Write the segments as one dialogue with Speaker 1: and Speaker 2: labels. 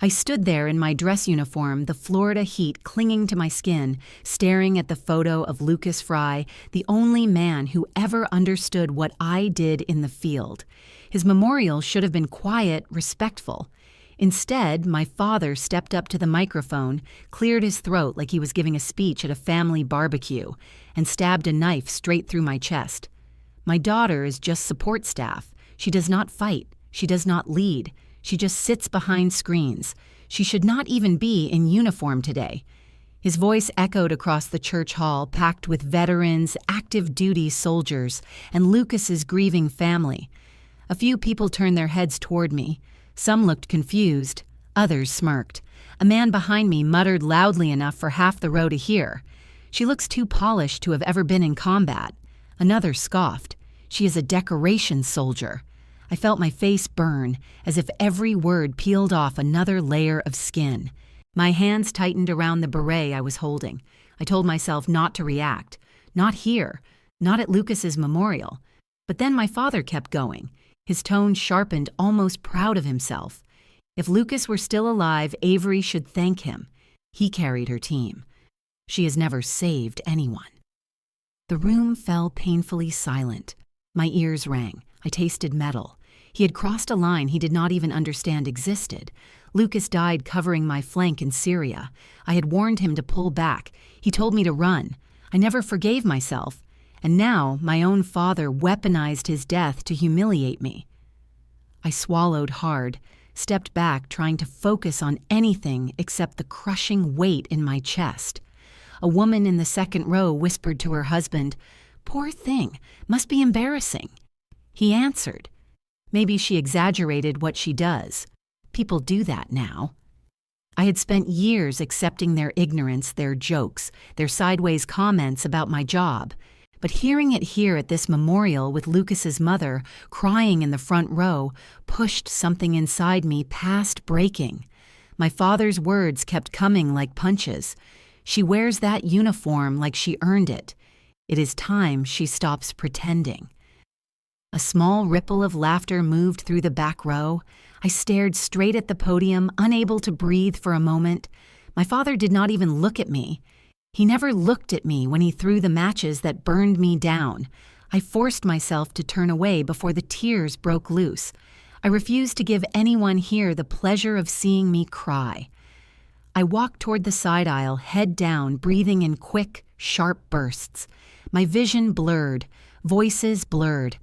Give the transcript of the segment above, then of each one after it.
Speaker 1: I stood there in my dress uniform, the Florida heat clinging to my skin, staring at the photo of Lucas Fry, the only man who ever understood what I did in the field. His memorial should have been quiet, respectful. Instead, my father stepped up to the microphone, cleared his throat like he was giving a speech at a family barbecue, and stabbed a knife straight through my chest. My daughter is just support staff. She does not fight. She does not lead. She just sits behind screens. She should not even be in uniform today. His voice echoed across the church hall, packed with veterans, active duty soldiers, and Lucas's grieving family. A few people turned their heads toward me. Some looked confused. Others smirked. A man behind me muttered loudly enough for half the row to hear. "She looks too polished to have ever been in combat." Another scoffed. "She is a decoration soldier." I felt my face burn, as if every word peeled off another layer of skin. My hands tightened around the beret I was holding. I told myself not to react. Not here. Not at Lucas's memorial. But then my father kept going. His tone sharpened, almost proud of himself. If Lucas were still alive, Avery should thank him. He carried her team. She has never saved anyone. The room fell painfully silent. My ears rang. I tasted metal. He had crossed a line he did not even understand existed. Lucas died covering my flank in Syria. I had warned him to pull back. He told me to run. I never forgave myself. And now my own father weaponized his death to humiliate me. I swallowed hard, stepped back, trying to focus on anything except the crushing weight in my chest. A woman in the second row whispered to her husband, "Poor thing, must be embarrassing." He answered, "Maybe she exaggerated what she does. People do that now." I had spent years accepting their ignorance, their jokes, their sideways comments about my job. But hearing it here at this memorial with Lucas's mother crying in the front row pushed something inside me past breaking. My father's words kept coming like punches. She wears that uniform like she earned it. It is time she stops pretending. A small ripple of laughter moved through the back row. I stared straight at the podium, unable to breathe for a moment. My father did not even look at me. He never looked at me when he threw the matches that burned me down. I forced myself to turn away before the tears broke loose. I refused to give anyone here the pleasure of seeing me cry. I walked toward the side aisle, head down, breathing in quick, sharp bursts. My vision blurred, voices blurred.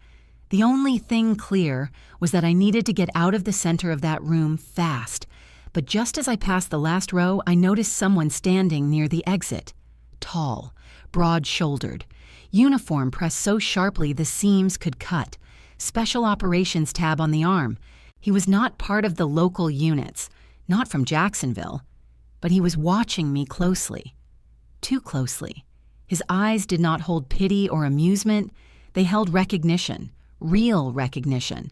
Speaker 1: The only thing clear was that I needed to get out of the center of that room fast. But just as I passed the last row, I noticed someone standing near the exit. Tall, broad-shouldered. Uniform pressed so sharply the seams could cut. Special operations tab on the arm. He was not part of the local units, not from Jacksonville. But he was watching me closely. Too closely. His eyes did not hold pity or amusement. They held recognition. Real recognition.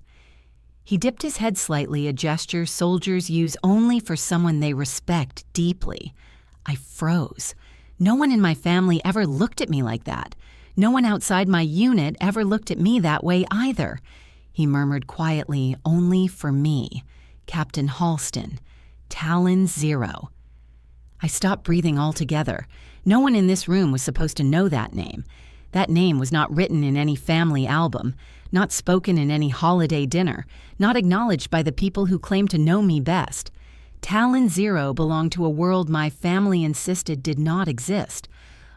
Speaker 1: He dipped his head slightly, a gesture soldiers use only for someone they respect deeply. I froze. No one in my family ever looked at me like that. No one outside my unit ever looked at me that way either. He murmured quietly, "Only for me. Captain Halston. Talon 0. I stopped breathing altogether. No one in this room was supposed to know that name. That name was not written in any family album, not spoken in any holiday dinner, not acknowledged by the people who claimed to know me best. Talon 0 belonged to a world my family insisted did not exist,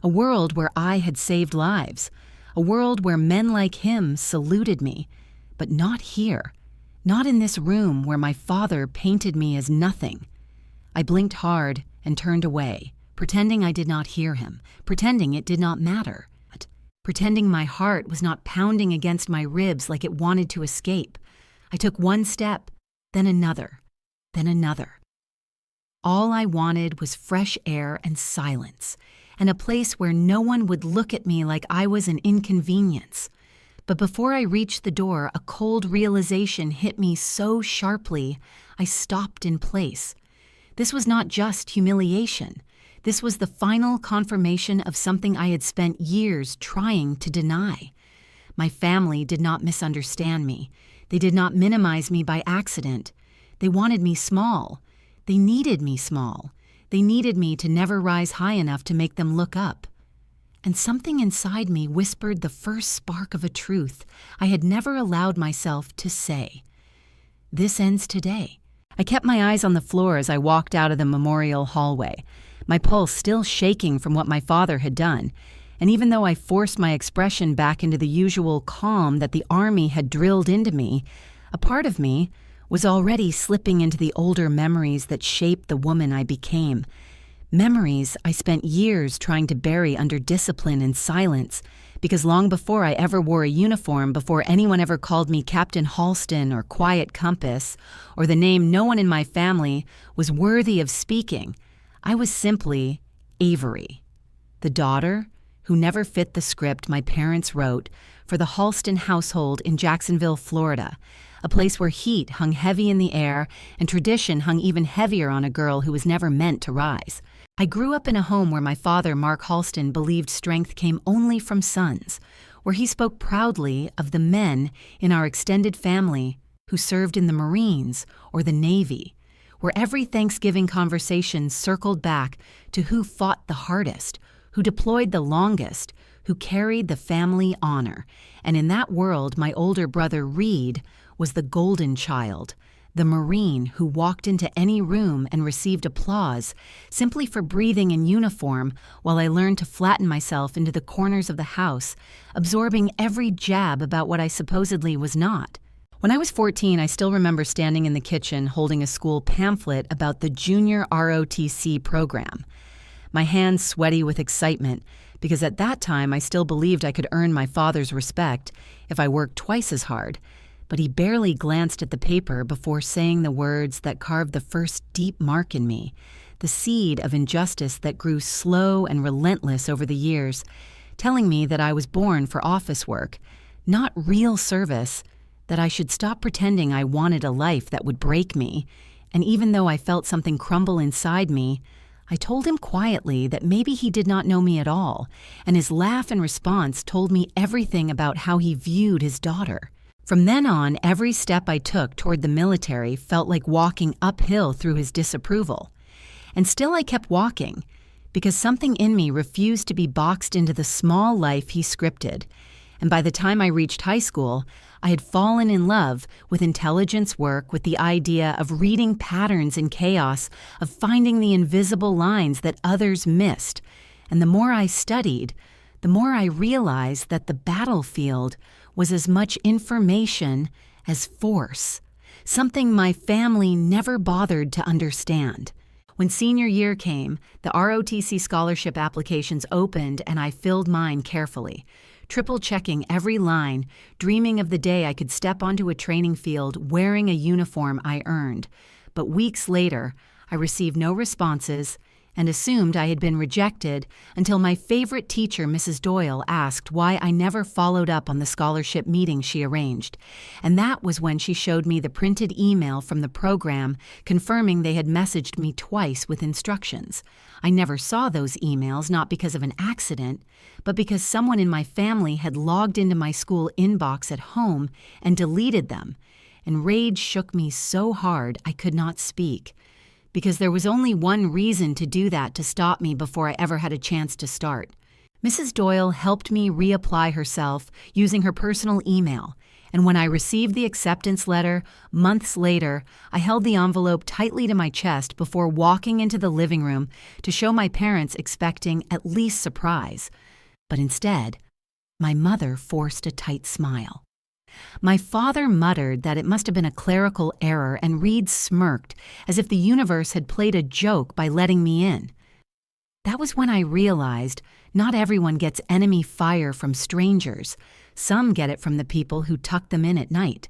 Speaker 1: a world where I had saved lives, a world where men like him saluted me, but not here, not in this room where my father painted me as nothing. I blinked hard and turned away, pretending I did not hear him, pretending it did not matter. Pretending my heart was not pounding against my ribs like it wanted to escape. I took one step, then another, then another. All I wanted was fresh air and silence, and a place where no one would look at me like I was an inconvenience. But before I reached the door, a cold realization hit me so sharply, I stopped in place. This was not just humiliation. This was the final confirmation of something I had spent years trying to deny. My family did not misunderstand me. They did not minimize me by accident. They wanted me small. They needed me small. They needed me to never rise high enough to make them look up. And something inside me whispered the first spark of a truth I had never allowed myself to say. This ends today. I kept my eyes on the floor as I walked out of the memorial hallway, my pulse still shaking from what my father had done. And even though I forced my expression back into the usual calm that the army had drilled into me, a part of me was already slipping into the older memories that shaped the woman I became. Memories I spent years trying to bury under discipline and silence, because long before I ever wore a uniform, before anyone ever called me Captain Halston or Quiet Compass, or the name no one in my family was worthy of speaking, I was simply Avery, the daughter who never fit the script my parents wrote for the Halston household in Jacksonville, Florida, a place where heat hung heavy in the air and tradition hung even heavier on a girl who was never meant to rise. I grew up in a home where my father, Mark Halston, believed strength came only from sons, where he spoke proudly of the men in our extended family who served in the Marines or the Navy, where every Thanksgiving conversation circled back to who fought the hardest, who deployed the longest, who carried the family honor. And in that world, my older brother, Reed, was the golden child, the Marine who walked into any room and received applause simply for breathing in uniform while I learned to flatten myself into the corners of the house, absorbing every jab about what I supposedly was not. When I was 14, I still remember standing in the kitchen holding a school pamphlet about the junior ROTC program. My hands sweaty with excitement, because at that time I still believed I could earn my father's respect if I worked twice as hard. But he barely glanced at the paper before saying the words that carved the first deep mark in me, the seed of injustice that grew slow and relentless over the years, telling me that I was born for office work, not real service, that I should stop pretending I wanted a life that would break me. And even though I felt something crumble inside me, I told him quietly that maybe he did not know me at all, and his laugh in response told me everything about how he viewed his daughter. From then on, every step I took toward the military felt like walking uphill through his disapproval. And still I kept walking, because something in me refused to be boxed into the small life he scripted. And by the time I reached high school, I had fallen in love with intelligence work, with the idea of reading patterns in chaos, of finding the invisible lines that others missed. And the more I studied, the more I realized that the battlefield was as much information as force, something my family never bothered to understand. When senior year came, the ROTC scholarship applications opened and I filled mine carefully, triple-checking every line, dreaming of the day I could step onto a training field wearing a uniform I earned. But weeks later, I received no responses and assumed I had been rejected until my favorite teacher, Mrs. Doyle, asked why I never followed up on the scholarship meeting she arranged. And that was when she showed me the printed email from the program confirming they had messaged me twice with instructions. I never saw those emails, not because of an accident, but because someone in my family had logged into my school inbox at home and deleted them. And rage shook me so hard I could not speak, because there was only one reason to do that to stop me before I ever had a chance to start. Mrs. Doyle helped me reapply herself using her personal email, and when I received the acceptance letter months later, I held the envelope tightly to my chest before walking into the living room to show my parents, expecting at least surprise. But instead, my mother forced a tight smile. My father muttered that it must have been a clerical error, and Reed smirked as if the universe had played a joke by letting me in. That was when I realized not everyone gets enemy fire from strangers. Some get it from the people who tuck them in at night.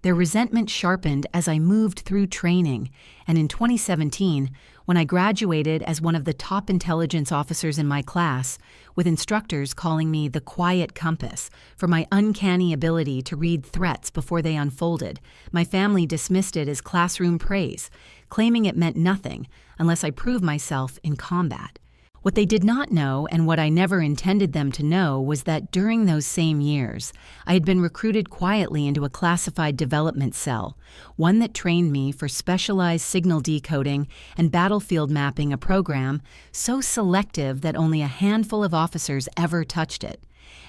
Speaker 1: Their resentment sharpened as I moved through training, and in 2017, when I graduated as one of the top intelligence officers in my class, with instructors calling me the Quiet Compass for my uncanny ability to read threats before they unfolded, my family dismissed it as classroom praise, claiming it meant nothing unless I proved myself in combat. What they did not know, and what I never intended them to know, was that during those same years, I had been recruited quietly into a classified development cell, one that trained me for specialized signal decoding and battlefield mapping, a program so selective that only a handful of officers ever touched it.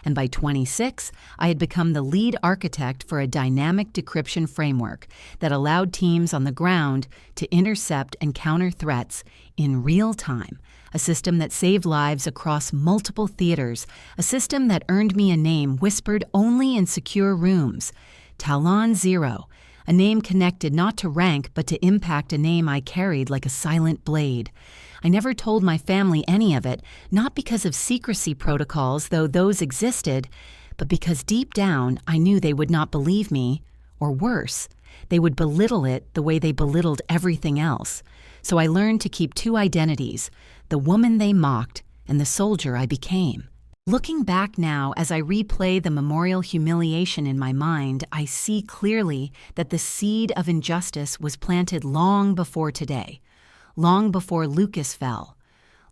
Speaker 1: And by 26, I had become the lead architect for a dynamic decryption framework that allowed teams on the ground to intercept and counter threats in real time, a system that saved lives across multiple theaters, a system that earned me a name whispered only in secure rooms, Talon Zero, a name connected not to rank but to impact, a name I carried like a silent blade. I never told my family any of it, not because of secrecy protocols, though those existed, but because deep down I knew they would not believe me, or worse, they would belittle it the way they belittled everything else. So I learned to keep two identities, the woman they mocked and the soldier I became. Looking back now, as I replay the memorial humiliation in my mind, I see clearly that the seed of injustice was planted long before today, long before Lucas fell,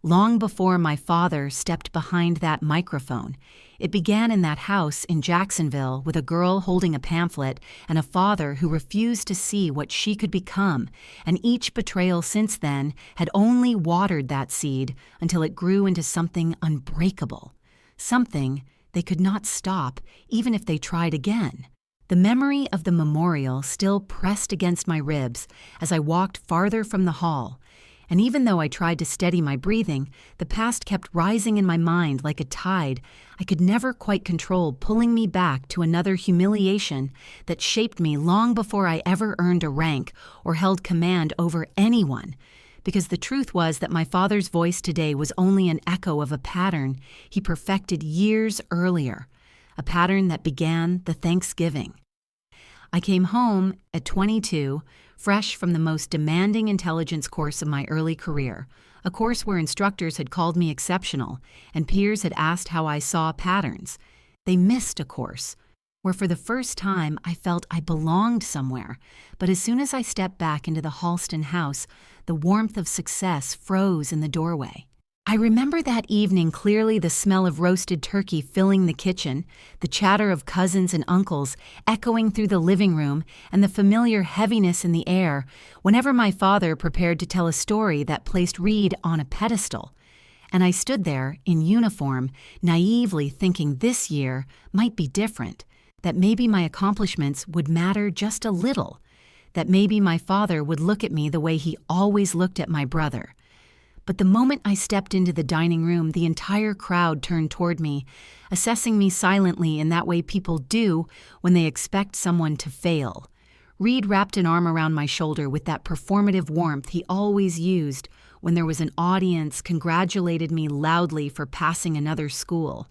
Speaker 1: long before my father stepped behind that microphone. It began in that house in Jacksonville with a girl holding a pamphlet and a father who refused to see what she could become, and each betrayal since then had only watered that seed until it grew into something unbreakable. Something they could not stop, even if they tried again. The memory of the memorial still pressed against my ribs as I walked farther from the hall, and even though I tried to steady my breathing, the past kept rising in my mind like a tide I could never quite control, pulling me back to another humiliation that shaped me long before I ever earned a rank or held command over anyone. Because the truth was that my father's voice today was only an echo of a pattern he perfected years earlier, a pattern that began the Thanksgiving. I came home at 22, fresh from the most demanding intelligence course of my early career, a course where instructors had called me exceptional and peers had asked how I saw patterns. They missed a course where for the first time I felt I belonged somewhere, but as soon as I stepped back into the Halston house, the warmth of success froze in the doorway. I remember that evening clearly, the smell of roasted turkey filling the kitchen, the chatter of cousins and uncles echoing through the living room, and the familiar heaviness in the air whenever my father prepared to tell a story that placed Reed on a pedestal. And I stood there in uniform, naively thinking this year might be different, that maybe my accomplishments would matter just a little, that maybe my father would look at me the way he always looked at my brother. But the moment I stepped into the dining room, the entire crowd turned toward me, assessing me silently in that way people do when they expect someone to fail. Reed wrapped an arm around my shoulder with that performative warmth he always used when there was an audience, congratulated me loudly for passing another school.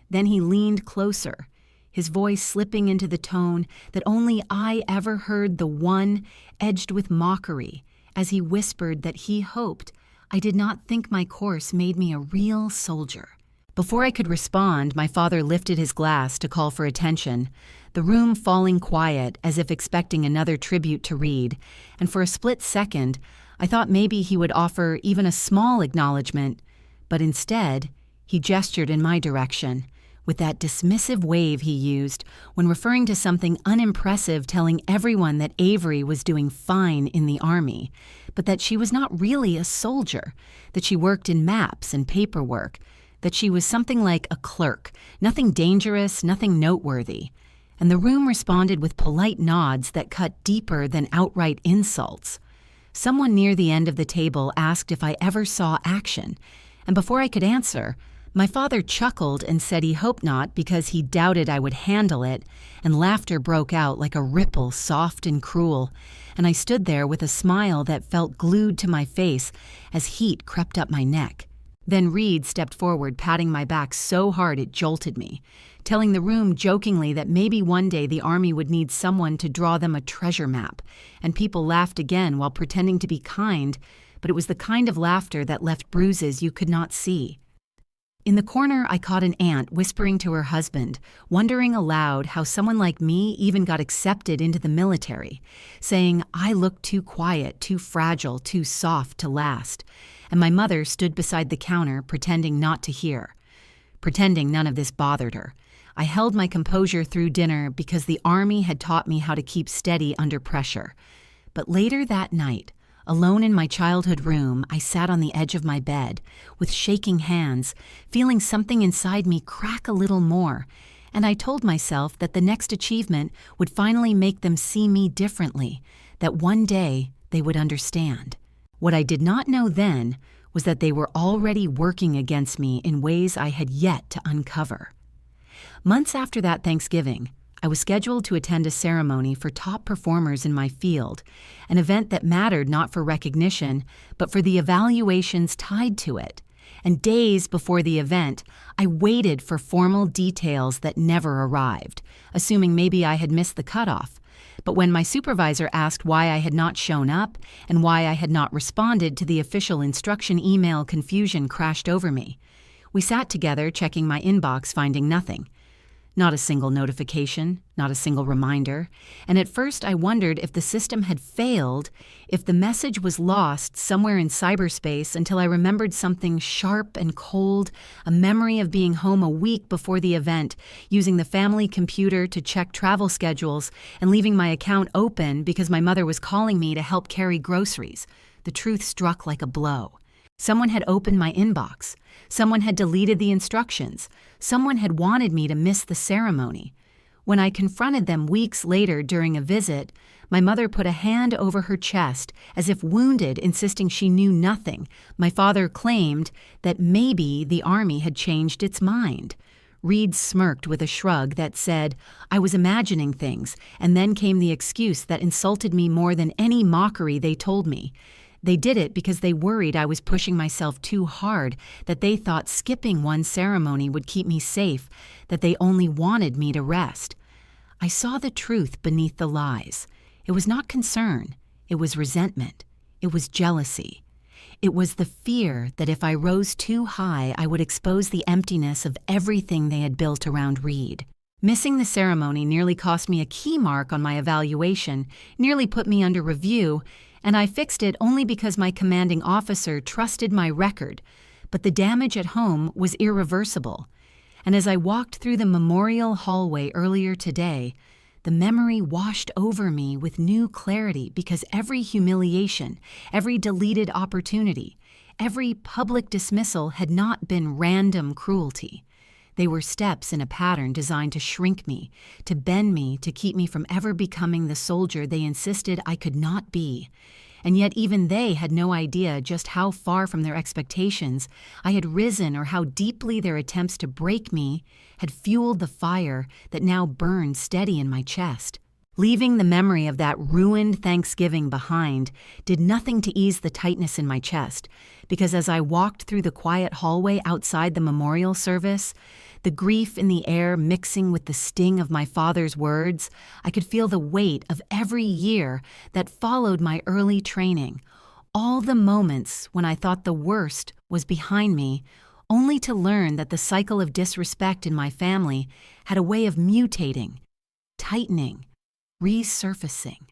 Speaker 1: Then he leaned closer, his voice slipping into the tone that only I ever heard, the one edged with mockery, as he whispered that he hoped I did not think my course made me a real soldier. Before I could respond, my father lifted his glass to call for attention, the room falling quiet as if expecting another tribute to Reed, and for a split second, I thought maybe he would offer even a small acknowledgement, but instead, he gestured in my direction, with that dismissive wave he used when referring to something unimpressive, telling everyone that Avery was doing fine in the Army, but that she was not really a soldier, that she worked in maps and paperwork, that she was something like a clerk, nothing dangerous, nothing noteworthy. And the room responded with polite nods that cut deeper than outright insults. Someone near the end of the table asked if I ever saw action, and before I could answer, my father chuckled and said he hoped not because he doubted I would handle it, and laughter broke out like a ripple, soft and cruel, and I stood there with a smile that felt glued to my face as heat crept up my neck. Then Reed stepped forward, patting my back so hard it jolted me, telling the room jokingly that maybe one day the Army would need someone to draw them a treasure map, and people laughed again while pretending to be kind, but it was the kind of laughter that left bruises you could not see. In the corner, I caught an aunt whispering to her husband, wondering aloud how someone like me even got accepted into the military, saying I looked too quiet, too fragile, too soft to last. and my mother stood beside the counter pretending not to hear. Pretending none of this bothered her. I held my composure through dinner because the Army had taught me how to keep steady under pressure. But later that night, alone in my childhood room, I sat on the edge of my bed, with shaking hands, feeling something inside me crack a little more, and I told myself that the next achievement would finally make them see me differently, that one day they would understand. What I did not know then was that they were already working against me in ways I had yet to uncover. Months after that Thanksgiving, I was scheduled to attend a ceremony for top performers in my field, an event that mattered not for recognition, but for the evaluations tied to it. And days before the event, I waited for formal details that never arrived, assuming maybe I had missed the cutoff. But when my supervisor asked why I had not shown up and why I had not responded to the official instruction email, confusion crashed over me. We sat together checking my inbox, finding nothing. Not a single notification, not a single reminder, and at first I wondered if the system had failed, if the message was lost somewhere in cyberspace, until I remembered something sharp and cold, a memory of being home a week before the event, using the family computer to check travel schedules, and leaving my account open because my mother was calling me to help carry groceries. The truth struck like a blow. Someone had opened my inbox. Someone had deleted the instructions. Someone had wanted me to miss the ceremony. When I confronted them weeks later during a visit, my mother put a hand over her chest, as if wounded, insisting she knew nothing. My father claimed that maybe the Army had changed its mind. Reed smirked with a shrug that said, I was imagining things, and then came the excuse that insulted me more than any mockery they told me. They did it because they worried I was pushing myself too hard, that they thought skipping one ceremony would keep me safe, that they only wanted me to rest. I saw the truth beneath the lies. It was not concern. It was resentment. It was jealousy. It was the fear that if I rose too high, I would expose the emptiness of everything they had built around Reed. Missing the ceremony nearly cost me a key mark on my evaluation, nearly put me under review, and I fixed it only because my commanding officer trusted my record, but the damage at home was irreversible. And as I walked through the memorial hallway earlier today, the memory washed over me with new clarity, because every humiliation, every deleted opportunity, every public dismissal had not been random cruelty. They were steps in a pattern designed to shrink me, to bend me, to keep me from ever becoming the soldier they insisted I could not be. And yet even they had no idea just how far from their expectations I had risen, or how deeply their attempts to break me had fueled the fire that now burned steady in my chest. Leaving the memory of that ruined Thanksgiving behind did nothing to ease the tightness in my chest, because as I walked through the quiet hallway outside the memorial service, the grief in the air mixing with the sting of my father's words, I could feel the weight of every year that followed my early training, all the moments when I thought the worst was behind me, only to learn that the cycle of disrespect in my family had a way of mutating, tightening, resurfacing,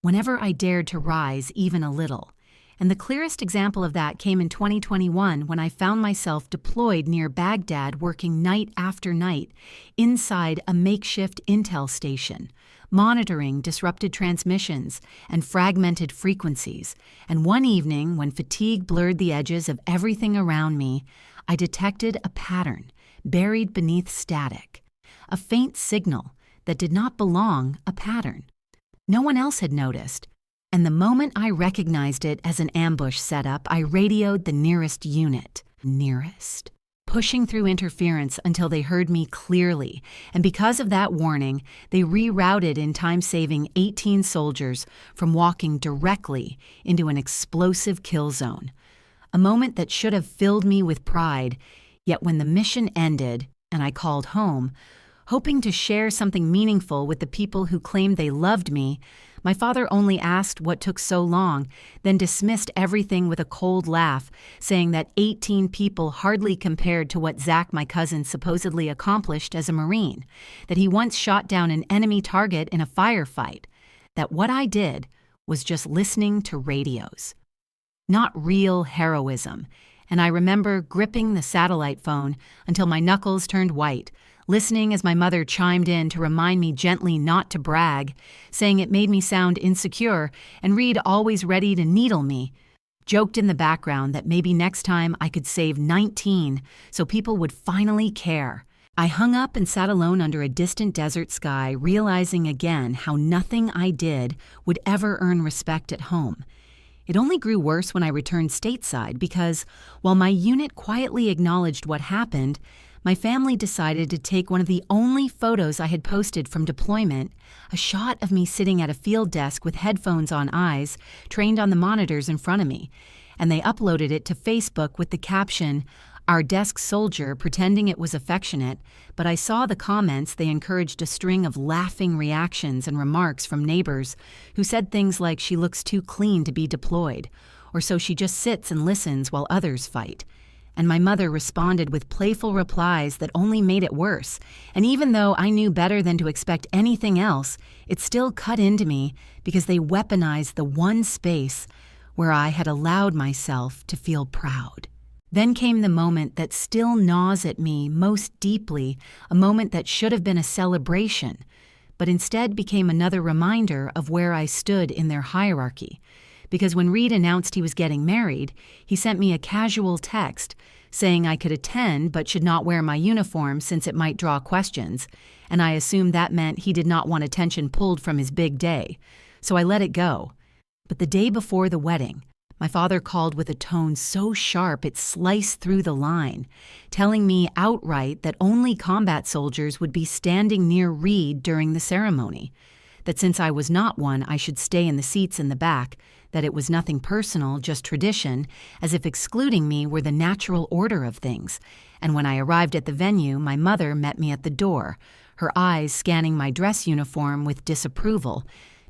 Speaker 1: whenever I dared to rise even a little. And the clearest example of that came in 2021, when I found myself deployed near Baghdad, working night after night inside a makeshift intel station, monitoring disrupted transmissions and fragmented frequencies. And one evening, when fatigue blurred the edges of everything around me, I detected a pattern buried beneath static, a faint signal that did not belong a pattern. No one else had noticed, and the moment I recognized it as an ambush setup, I radioed the nearest unit. Nearest. Pushing through interference until they heard me clearly, and because of that warning, they rerouted in time, saving 18 soldiers from walking directly into an explosive kill zone. A moment that should have filled me with pride, yet when the mission ended and I called home, hoping to share something meaningful with the people who claimed they loved me, my father only asked what took so long, then dismissed everything with a cold laugh, saying that 18 people hardly compared to what Zach, my cousin, supposedly accomplished as a Marine, that he once shot down an enemy target in a firefight, that what I did was just listening to radios. not real heroism. And I remember gripping the satellite phone until my knuckles turned white, listening as my mother chimed in to remind me gently not to brag, saying it made me sound insecure and Reed always ready to needle me. Joked in the background that maybe next time I could save 19 so people would finally care. I hung up and sat alone under a distant desert sky, realizing again how nothing I did would ever earn respect at home. It only grew worse when I returned stateside because, while my unit quietly acknowledged what happened, my family decided to take one of the only photos I had posted from deployment, a shot of me sitting at a field desk with headphones on eyes, trained on the monitors in front of me, and they uploaded it to Facebook with the caption, "Our desk soldier," pretending it was affectionate, but I saw the comments. They encouraged a string of laughing reactions and remarks from neighbors who said things like she looks too clean to be deployed, or so she just sits and listens while others fight. And my mother responded with playful replies that only made it worse, and even though I knew better than to expect anything else, it still cut into me because they weaponized the one space where I had allowed myself to feel proud. Then came the moment that still gnaws at me most deeply, a moment that should have been a celebration, but instead became another reminder of where I stood in their hierarchy. Because when Reed announced he was getting married, he sent me a casual text saying I could attend but should not wear my uniform since it might draw questions, and I assumed that meant he did not want attention pulled from his big day, so I let it go. But the day before the wedding, my father called with a tone so sharp it sliced through the line, telling me outright that only combat soldiers would be standing near Reed during the ceremony, that since I was not one, I should stay in the seats in the back, that it was nothing personal, just tradition, as if excluding me were the natural order of things. And when I arrived at the venue, my mother met me at the door, her eyes scanning my dress uniform with disapproval,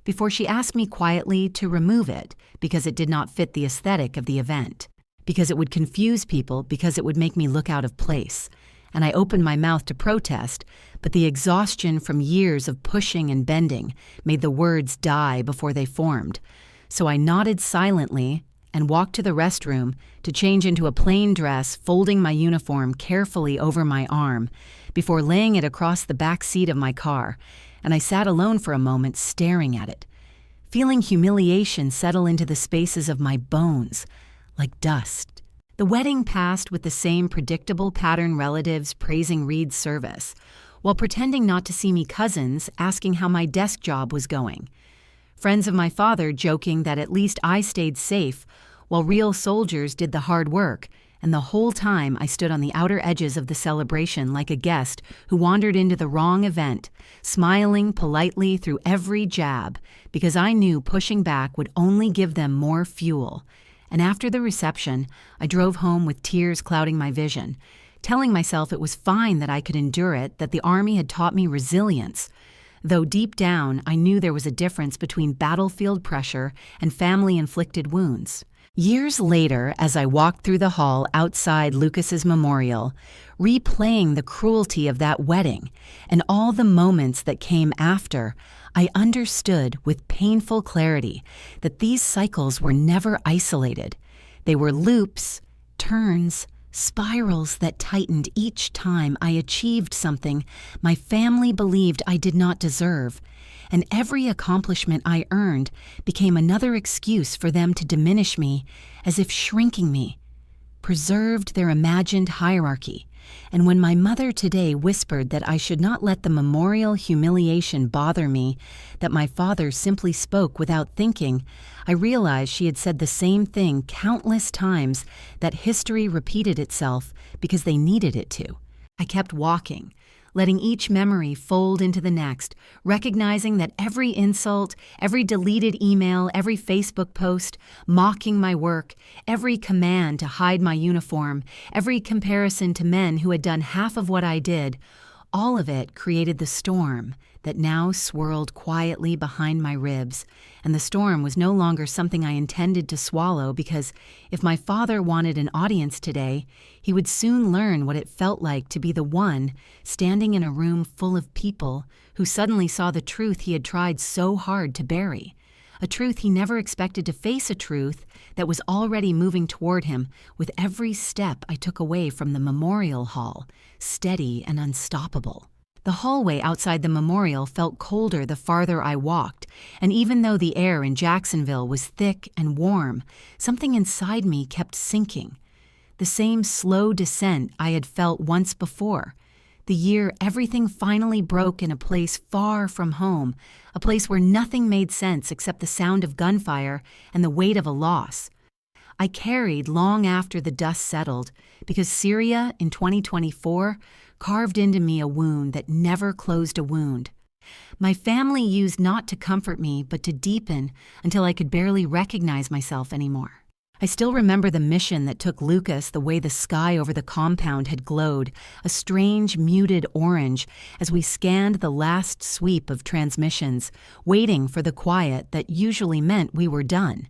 Speaker 1: before she asked me quietly to remove it because it did not fit the aesthetic of the event, because it would confuse people, because it would make me look out of place. And I opened my mouth to protest, but the exhaustion from years of pushing and bending made the words die before they formed. So I nodded silently and walked to the restroom to change into a plain dress, folding my uniform carefully over my arm before laying it across the back seat of my car, and I sat alone for a moment staring at it, feeling humiliation settle into the spaces of my bones, like dust. The wedding passed with the same predictable pattern: relatives praising Reed's service, while pretending not to see me cousins asking how my desk job was going. Friends of my father joking that at least I stayed safe, while real soldiers did the hard work, and the whole time I stood on the outer edges of the celebration like a guest who wandered into the wrong event, smiling politely through every jab, because I knew pushing back would only give them more fuel. And after the reception, I drove home with tears clouding my vision, telling myself it was fine that I could endure it, that the Army had taught me resilience. Though deep down, I knew there was a difference between battlefield pressure and family-inflicted wounds. Years later, as I walked through the hall outside Lucas's memorial, replaying the cruelty of that wedding and all the moments that came after, I understood with painful clarity that these cycles were never isolated. They were loops, turns, spirals that tightened each time I achieved something my family believed I did not deserve, and every accomplishment I earned became another excuse for them to diminish me, as if shrinking me, preserved their imagined hierarchy. And when my mother today whispered that I should not let the memorial humiliation bother me, that my father simply spoke without thinking, I realized she had said the same thing countless times, that history repeated itself because they needed it to. I kept walking, letting each memory fold into the next, recognizing that every insult, every deleted email, every Facebook post, mocking my work, every command to hide my uniform, every comparison to men who had done half of what I did, all of it created the storm that now swirled quietly behind my ribs. And the storm was no longer something I intended to swallow, because if my father wanted an audience today, he would soon learn what it felt like to be the one standing in a room full of people who suddenly saw the truth he had tried so hard to bury. A a truth he never expected to face, a truth that was already moving toward him with every step I took away from the memorial hall, steady and unstoppable. The hallway outside the memorial felt colder the farther I walked, and even though the air in Jacksonville was thick and warm, something inside me kept sinking. The same slow descent I had felt once before, the year everything finally broke in a place far from home, a place where nothing made sense except the sound of gunfire and the weight of a loss. I carried long after the dust settled, because Syria in 2024 carved into me a wound that never closed a wound. My family used not to comfort me, but to deepen until I could barely recognize myself anymore. I still remember the mission that took Lucas, the way the sky over the compound had glowed, a strange, muted orange, as we scanned the last sweep of transmissions, waiting for the quiet that usually meant we were done.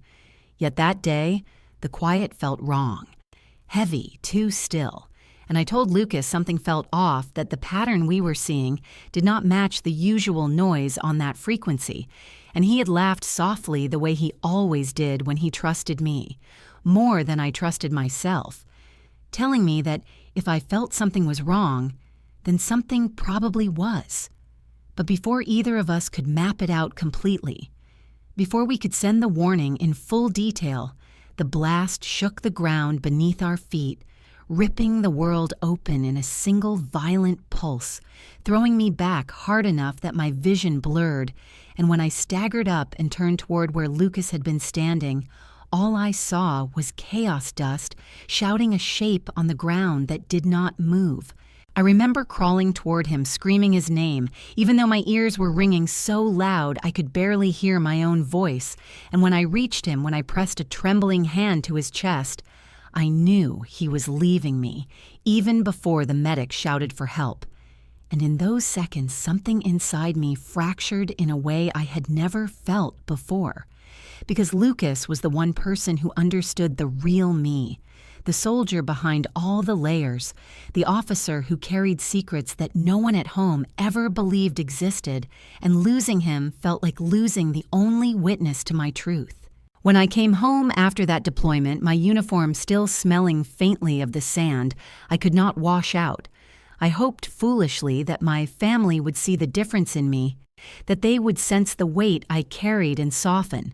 Speaker 1: Yet that day, the quiet felt wrong, heavy, too still, and I told Lucas something felt off, that the pattern we were seeing did not match the usual noise on that frequency, and he had laughed softly the way he always did when he trusted me, more than I trusted myself, telling me that if I felt something was wrong, then something probably was. But before either of us could map it out completely, before we could send the warning in full detail, the blast shook the ground beneath our feet, ripping the world open in a single violent pulse, throwing me back hard enough that my vision blurred, and when I staggered up and turned toward where Lucas had been standing, all I saw was chaos dust shouting a shape on the ground that did not move. I remember crawling toward him, screaming his name, even though my ears were ringing so loud I could barely hear my own voice, and when I reached him, when I pressed a trembling hand to his chest, I knew he was leaving me, even before the medic shouted for help. And in those seconds, something inside me fractured in a way I had never felt before. Because Lucas was the one person who understood the real me, the soldier behind all the layers, the officer who carried secrets that no one at home ever believed existed, and losing him felt like losing the only witness to my truth. When I came home after that deployment, my uniform still smelling faintly of the sand I could not wash out, I hoped foolishly that my family would see the difference in me, that they would sense the weight I carried and soften.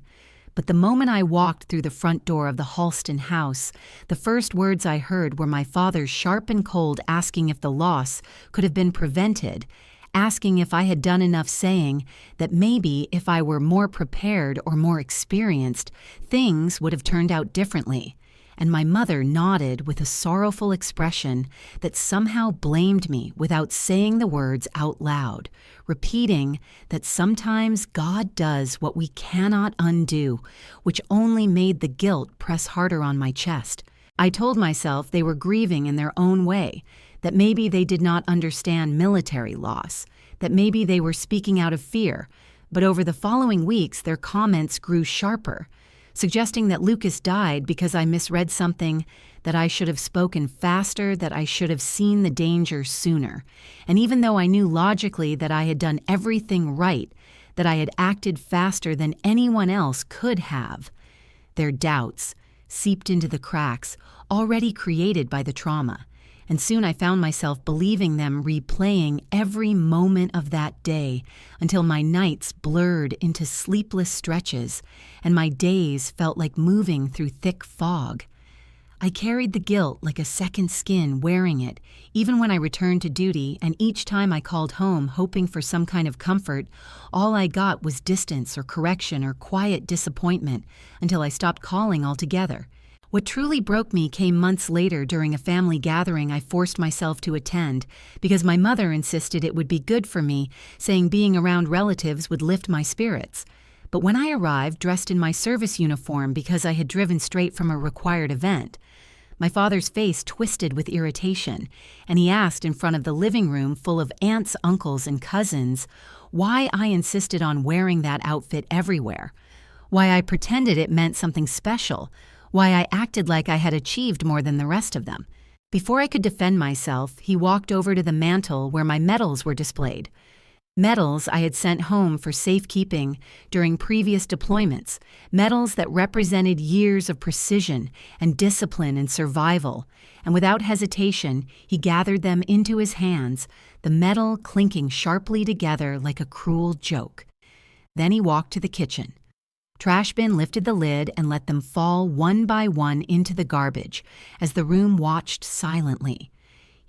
Speaker 1: But the moment I walked through the front door of the Halston house, the first words I heard were my father's sharp and cold asking if the loss could have been prevented, asking if I had done enough, saying that maybe if I were more prepared or more experienced, things would have turned out differently. And my mother nodded with a sorrowful expression that somehow blamed me without saying the words out loud, repeating that sometimes God does what we cannot undo, which only made the guilt press harder on my chest. I told myself they were grieving in their own way, that maybe they did not understand military loss, that maybe they were speaking out of fear, but over the following weeks their comments grew sharper, suggesting that Lucas died because I misread something, that I should have spoken faster, that I should have seen the danger sooner. And even though I knew logically that I had done everything right, that I had acted faster than anyone else could have, their doubts seeped into the cracks already created by the trauma. And soon I found myself believing them replaying every moment of that day until my nights blurred into sleepless stretches and my days felt like moving through thick fog. I carried the guilt like a second skin, wearing it, even when I returned to duty, and each time I called home hoping for some kind of comfort, all I got was distance or correction or quiet disappointment until I stopped calling altogether. What truly broke me came months later during a family gathering I forced myself to attend because my mother insisted it would be good for me, saying being around relatives would lift my spirits. But when I arrived dressed in my service uniform because I had driven straight from a required event, my father's face twisted with irritation, and he asked in front of the living room full of aunts, uncles, and cousins why I insisted on wearing that outfit everywhere, why I pretended it meant something special, why I acted like I had achieved more than the rest of them. Before I could defend myself, he walked over to the mantel where my medals were displayed. Medals I had sent home for safekeeping during previous deployments, medals that represented years of precision and discipline and survival, and without hesitation he gathered them into his hands, the metal clinking sharply together like a cruel joke. Then he walked to the kitchen. Trashbin lifted the lid and let them fall one by one into the garbage as the room watched silently.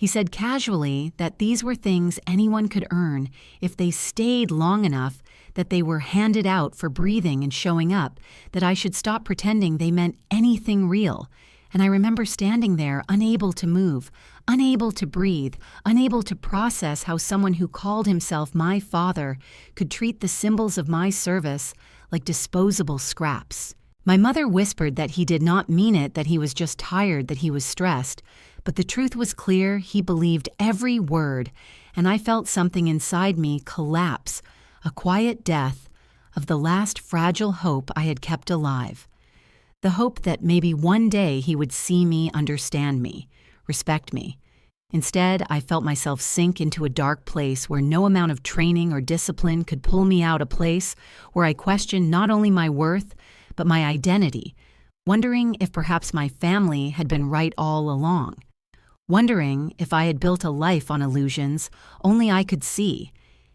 Speaker 1: He said casually that these were things anyone could earn if they stayed long enough, that they were handed out for breathing and showing up, that I should stop pretending they meant anything real. And I remember standing there, unable to move, unable to breathe, unable to process how someone who called himself my father could treat the symbols of my service like disposable scraps. My mother whispered that he did not mean it, that he was just tired, that he was stressed. But the truth was clear. He believed every word, and I felt something inside me collapse, a quiet death of the last fragile hope I had kept alive. The hope that maybe one day he would see me, understand me, respect me. Instead, I felt myself sink into a dark place where no amount of training or discipline could pull me out, a place where I questioned not only my worth, but my identity, wondering if perhaps my family had been right all along, wondering if I had built a life on illusions only I could see.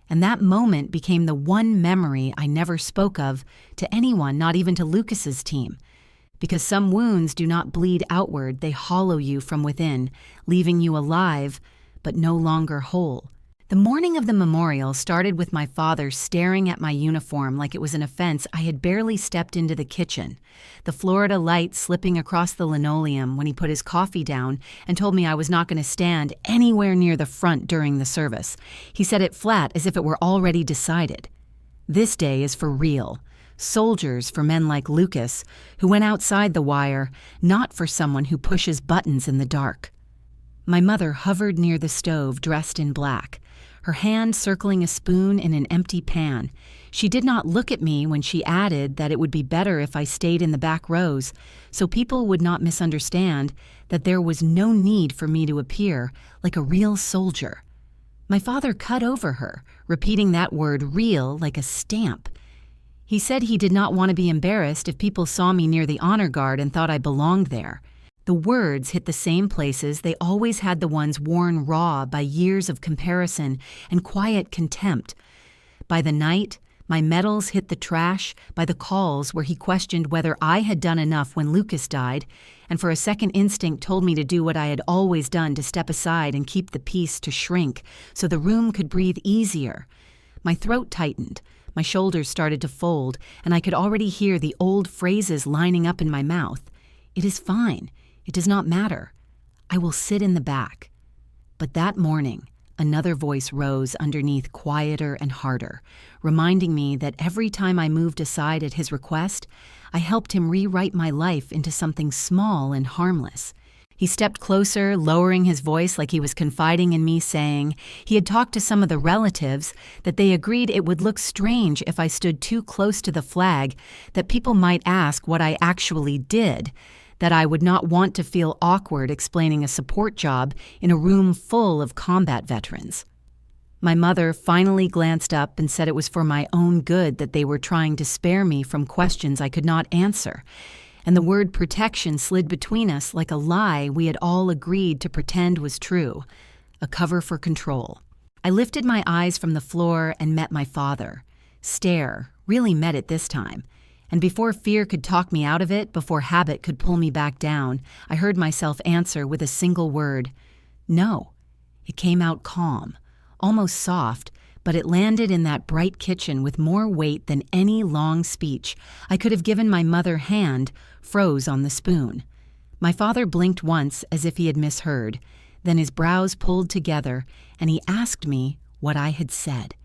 Speaker 1: And that moment became the one memory I never spoke of to anyone, not even to Lucas's team. Because some wounds do not bleed outward, they hollow you from within, leaving you alive, but no longer whole. The morning of the memorial started with my father staring at my uniform like it was an offense. I had barely stepped into the kitchen, the Florida light slipping across the linoleum when he put his coffee down and told me I was not going to stand anywhere near the front during the service. He said it flat as if it were already decided. This day is for real. Soldiers for men like Lucas, who went outside the wire, not for someone who pushes buttons in the dark. My mother hovered near the stove, dressed in black, her hand circling a spoon in an empty pan. She did not look at me when she added that it would be better if I stayed in the back rows, so people would not misunderstand that there was no need for me to appear like a real soldier. My father cut over her, repeating that word real like a stamp. He said he did not want to be embarrassed if people saw me near the honor guard and thought I belonged there. The words hit the same places they always had, the ones worn raw by years of comparison and quiet contempt. By the night, my medals hit the trash by the calls where he questioned whether I had done enough when Lucas died, and for a second instinct told me to do what I had always done, to step aside and keep the peace, to shrink, so the room could breathe easier. My throat tightened. My shoulders started to fold, and I could already hear the old phrases lining up in my mouth. It is fine. It does not matter. I will sit in the back. But that morning, another voice rose underneath, quieter and harder, reminding me that every time I moved aside at his request, I helped him rewrite my life into something small and harmless. He stepped closer, lowering his voice like he was confiding in me, saying he had talked to some of the relatives, that they agreed it would look strange if I stood too close to the flag, that people might ask what I actually did, that I would not want to feel awkward explaining a support job in a room full of combat veterans. My mother finally glanced up and said it was for my own good that they were trying to spare me from questions I could not answer, and the word protection slid between us like a lie we had all agreed to pretend was true, a cover for control. I lifted my eyes from the floor and met my father. Stare, really met it this time. And before fear could talk me out of it, before habit could pull me back down, I heard myself answer with a single word, no. It came out calm, almost soft, but it landed in that bright kitchen with more weight than any long speech I could have given my mother. Hand froze on the spoon. My father blinked once as if he had misheard, then his brows pulled together and he asked me what I had said.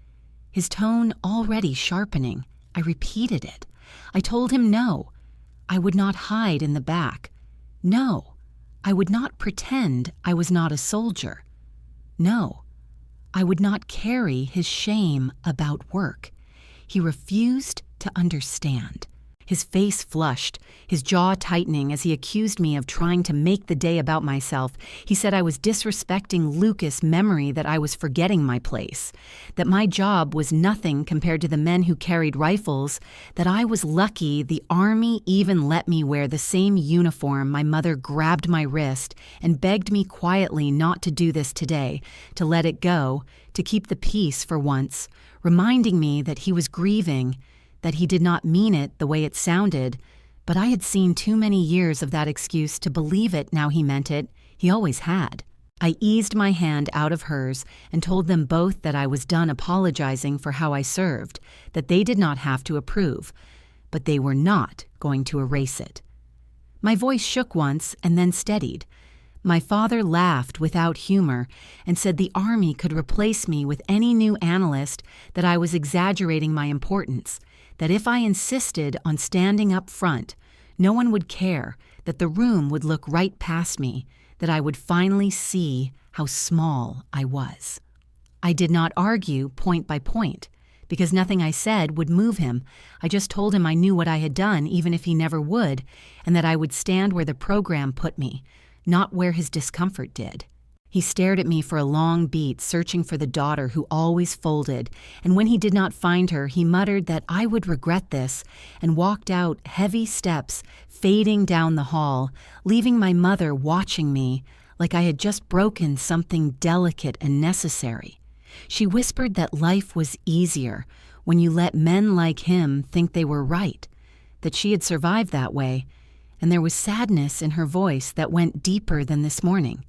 Speaker 1: His tone already sharpening, I repeated it. I told him no. I would not hide in the back. No. I would not pretend I was not a soldier. No. I would not carry his shame about work. He refused to understand. his face flushed, his jaw tightening as he accused me of trying to make the day about myself. He said I was disrespecting Lucas' memory, that I was forgetting my place, that my job was nothing compared to the men who carried rifles, that I was lucky the Army even let me wear the same uniform. My mother grabbed my wrist and begged me quietly not to do this today, to let it go, to keep the peace for once, reminding me that he was grieving, that he did not mean it the way it sounded, but I had seen too many years of that excuse to believe it now he meant it. He always had. I eased my hand out of hers and told them both that I was done apologizing for how I served, that they did not have to approve, but they were not going to erase it. My voice shook once and then steadied. My father laughed without humor and said the Army could replace me with any new analyst, that I was exaggerating my importance, that if I insisted on standing up front, no one would care, that the room would look right past me, that I would finally see how small I was. I did not argue point by point, because nothing I said would move him. I just told him I knew what I had done, even if he never would, and that I would stand where the program put me, not where his discomfort did. He stared at me for a long beat, searching for the daughter who always folded, and when he did not find her, he muttered that I would regret this, and walked out heavy steps, fading down the hall, leaving my mother watching me like I had just broken something delicate and necessary. She whispered that life was easier when you let men like him think they were right, that she had survived that way, and there was sadness in her voice that went deeper than this morning.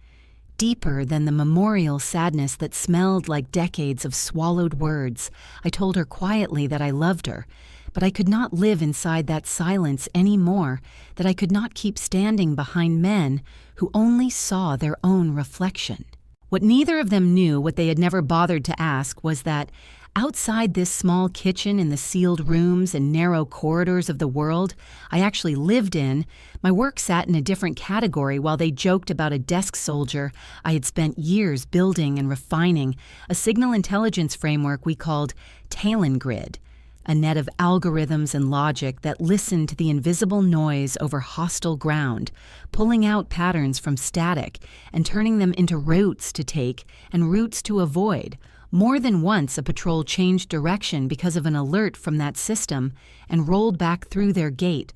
Speaker 1: Deeper than the memorial sadness that smelled like decades of swallowed words. I told her quietly that I loved her, but I could not live inside that silence any more, that I could not keep standing behind men who only saw their own reflection. What neither of them knew, what they had never bothered to ask, was that outside this small kitchen in the sealed rooms and narrow corridors of the world I actually lived in, my work sat in a different category while they joked about a desk soldier I had spent years building and refining, a signal intelligence framework we called Talon Grid, a net of algorithms and logic that listened to the invisible noise over hostile ground, pulling out patterns from static and turning them into routes to take and routes to avoid. More than once, a patrol changed direction because of an alert from that system and rolled back through their gate,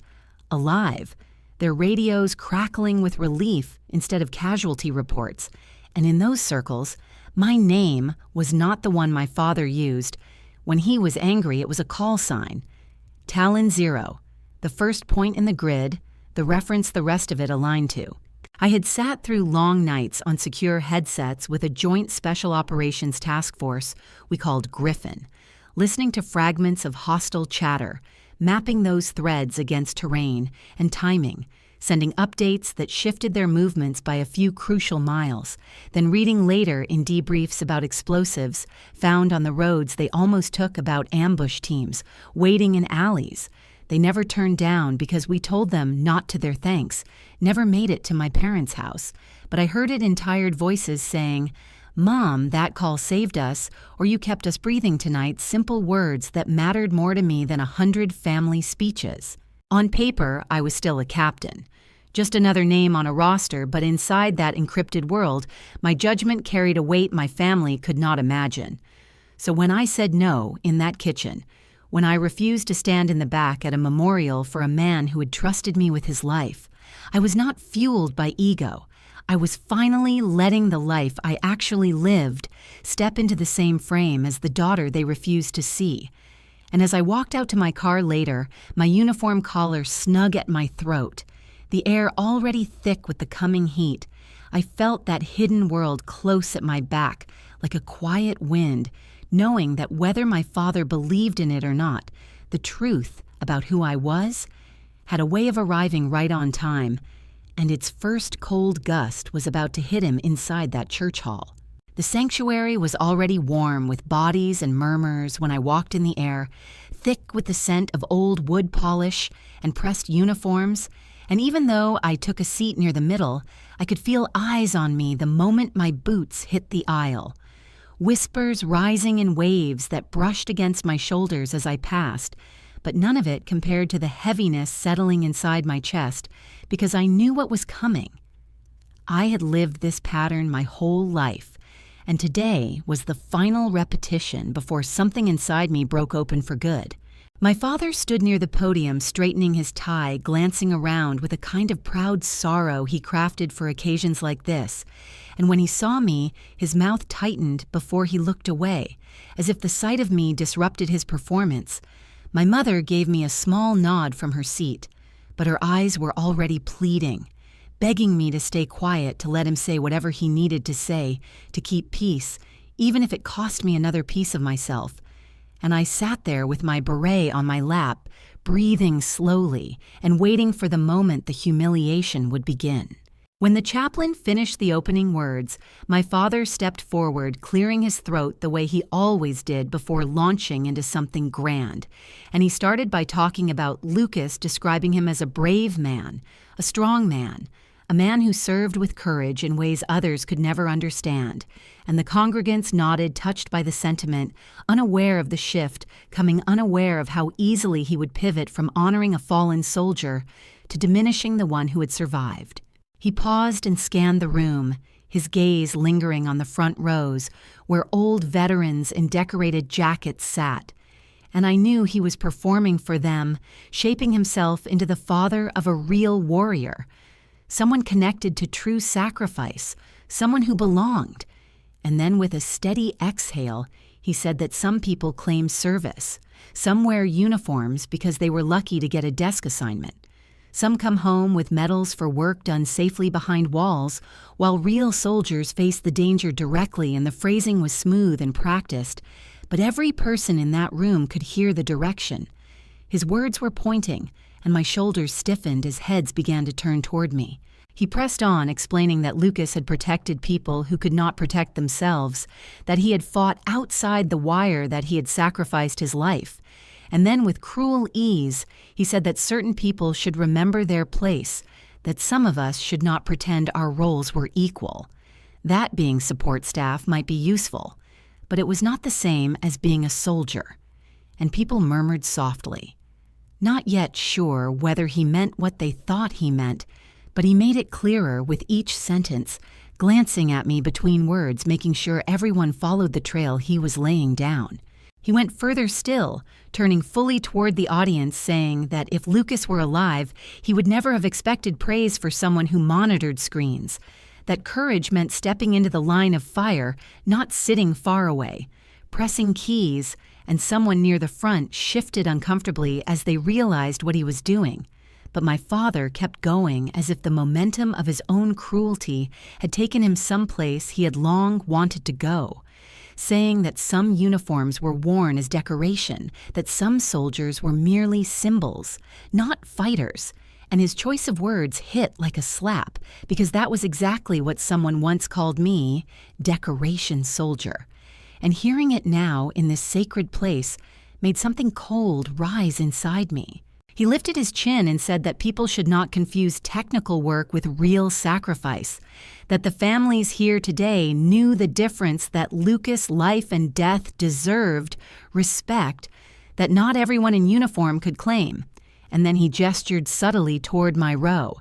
Speaker 1: alive, their radios crackling with relief instead of casualty reports. And in those circles, my name was not the one my father used. When he was angry, it was a call sign. Talon 0, the first point in the grid, the reference the rest of it aligned to. I had sat through long nights on secure headsets with a joint special operations task force we called Griffin, listening to fragments of hostile chatter, mapping those threads against terrain and timing, sending updates that shifted their movements by a few crucial miles, then reading later in debriefs about explosives found on the roads they almost took, about ambush teams waiting in alleys they never turned down because we told them, not to their thanks, never made it to my parents' house. But I heard it in tired voices saying, "Mom, that call saved us," or "You kept us breathing tonight," simple words that mattered more to me than 100 family speeches. On paper, I was still a captain. Just another name on a roster, but inside that encrypted world, my judgment carried a weight my family could not imagine. So when I said no in that kitchen, when I refused to stand in the back at a memorial for a man who had trusted me with his life, I was not fueled by ego. I was finally letting the life I actually lived step into the same frame as the daughter they refused to see. And as I walked out to my car later, my uniform collar snug at my throat, the air already thick with the coming heat, I felt that hidden world close at my back, like a quiet wind, knowing that whether my father believed in it or not, the truth about who I was had a way of arriving right on time, and its first cold gust was about to hit him inside that church hall. The sanctuary was already warm with bodies and murmurs when I walked in the air, thick with the scent of old wood polish and pressed uniforms, and even though I took a seat near the middle, I could feel eyes on me the moment my boots hit the aisle. Whispers rising in waves that brushed against my shoulders as I passed, but none of it compared to the heaviness settling inside my chest because I knew what was coming. I had lived this pattern my whole life, and today was the final repetition before something inside me broke open for good. My father stood near the podium, straightening his tie, glancing around with a kind of proud sorrow he crafted for occasions like this, and when he saw me, his mouth tightened before he looked away, as if the sight of me disrupted his performance. My mother gave me a small nod from her seat, but her eyes were already pleading, begging me to stay quiet, to let him say whatever he needed to say, to keep peace, even if it cost me another piece of myself. And I sat there with my beret on my lap, breathing slowly and waiting for the moment the humiliation would begin. When the chaplain finished the opening words, my father stepped forward, clearing his throat the way he always did before launching into something grand. And he started by talking about Lucas, describing him as a brave man, a strong man, a man who served with courage in ways others could never understand. And the congregants nodded, touched by the sentiment, unaware of the shift, coming unaware of how easily he would pivot from honoring a fallen soldier to diminishing the one who had survived. He paused and scanned the room, his gaze lingering on the front rows, where old veterans in decorated jackets sat. And I knew he was performing for them, shaping himself into the father of a real warrior, someone connected to true sacrifice, someone who belonged. And then with a steady exhale, he said that some people claim service. Some wear uniforms because they were lucky to get a desk assignment. Some come home with medals for work done safely behind walls, while real soldiers face the danger directly, and the phrasing was smooth and practiced. But every person in that room could hear the direction. His words were pointing, and my shoulders stiffened as heads began to turn toward me. He pressed on, explaining that Lucas had protected people who could not protect themselves, that he had fought outside the wire, that he had sacrificed his life. And then with cruel ease, he said that certain people should remember their place, that some of us should not pretend our roles were equal. That being support staff might be useful, but it was not the same as being a soldier. And people murmured softly, not yet sure whether he meant what they thought he meant, but he made it clearer with each sentence, glancing at me between words, making sure everyone followed the trail he was laying down. He went further still, turning fully toward the audience, saying that if Lucas were alive, he would never have expected praise for someone who monitored screens, that courage meant stepping into the line of fire, not sitting far away, pressing keys, and someone near the front shifted uncomfortably as they realized what he was doing. But my father kept going as if the momentum of his own cruelty had taken him someplace he had long wanted to go, saying that some uniforms were worn as decoration, that some soldiers were merely symbols, not fighters. And his choice of words hit like a slap, because that was exactly what someone once called me, decoration soldier. And hearing it now in this sacred place made something cold rise inside me. He lifted his chin and said that people should not confuse technical work with real sacrifice, that the families here today knew the difference, that Lucas' life and death deserved respect that not everyone in uniform could claim. And then he gestured subtly toward my row,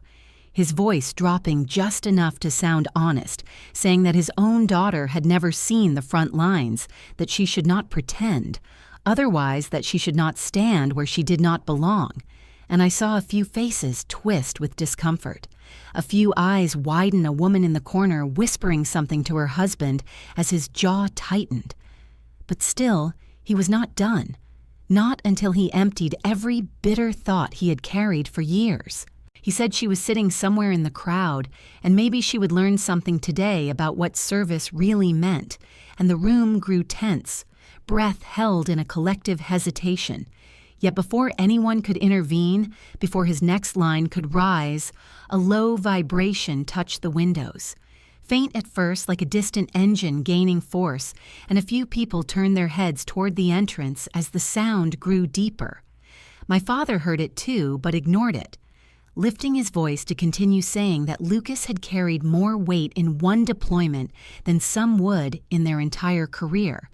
Speaker 1: his voice dropping just enough to sound honest, saying that his own daughter had never seen the front lines, that she should not pretend, otherwise that she should not stand where she did not belong. And I saw a few faces twist with discomfort, a few eyes widen, a woman in the corner whispering something to her husband as his jaw tightened. But still, he was not done. Not until he emptied every bitter thought he had carried for years. He said she was sitting somewhere in the crowd, and maybe she would learn something today about what service really meant, and the room grew tense, breath held in a collective hesitation. Yet before anyone could intervene, before his next line could rise, a low vibration touched the windows. Faint at first, like a distant engine gaining force, and a few people turned their heads toward the entrance as the sound grew deeper. My father heard it too, but ignored it, lifting his voice to continue, saying that Lucas had carried more weight in one deployment than some would in their entire career.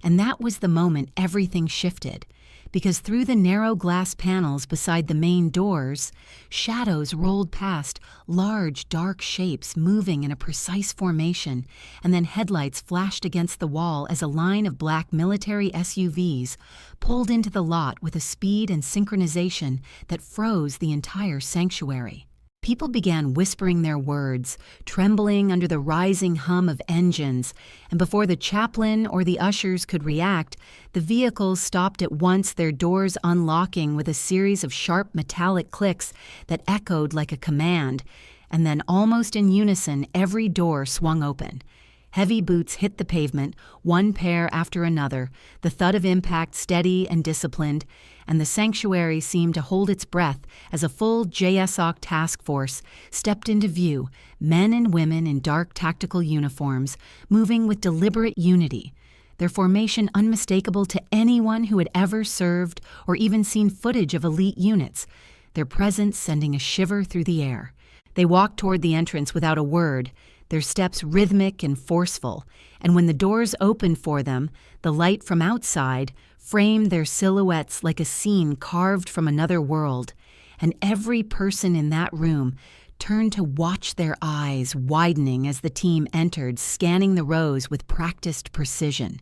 Speaker 1: And that was the moment everything shifted, because through the narrow glass panels beside the main doors, shadows rolled past, large, dark shapes moving in a precise formation, and then headlights flashed against the wall as a line of black military SUVs pulled into the lot with a speed and synchronization that froze the entire sanctuary. People began whispering their words, trembling under the rising hum of engines, and before the chaplain or the ushers could react, the vehicles stopped at once, their doors unlocking with a series of sharp metallic clicks that echoed like a command, and then almost in unison every door swung open. Heavy boots hit the pavement, one pair after another, the thud of impact steady and disciplined, and the sanctuary seemed to hold its breath as a full JSOC task force stepped into view, men and women in dark tactical uniforms, moving with deliberate unity, their formation unmistakable to anyone who had ever served or even seen footage of elite units, their presence sending a shiver through the air. They walked toward the entrance without a word, their steps rhythmic and forceful, and when the doors opened for them, the light from outside framed their silhouettes like a scene carved from another world, and every person in that room turned to watch, their eyes widening as the team entered, scanning the rows with practiced precision.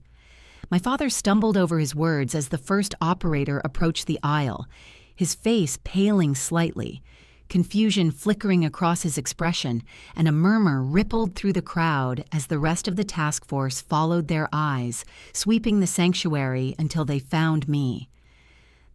Speaker 1: My father stumbled over his words as the first operator approached the aisle, his face paling slightly, confusion flickering across his expression, and a murmur rippled through the crowd as the rest of the task force followed their eyes, sweeping the sanctuary until they found me.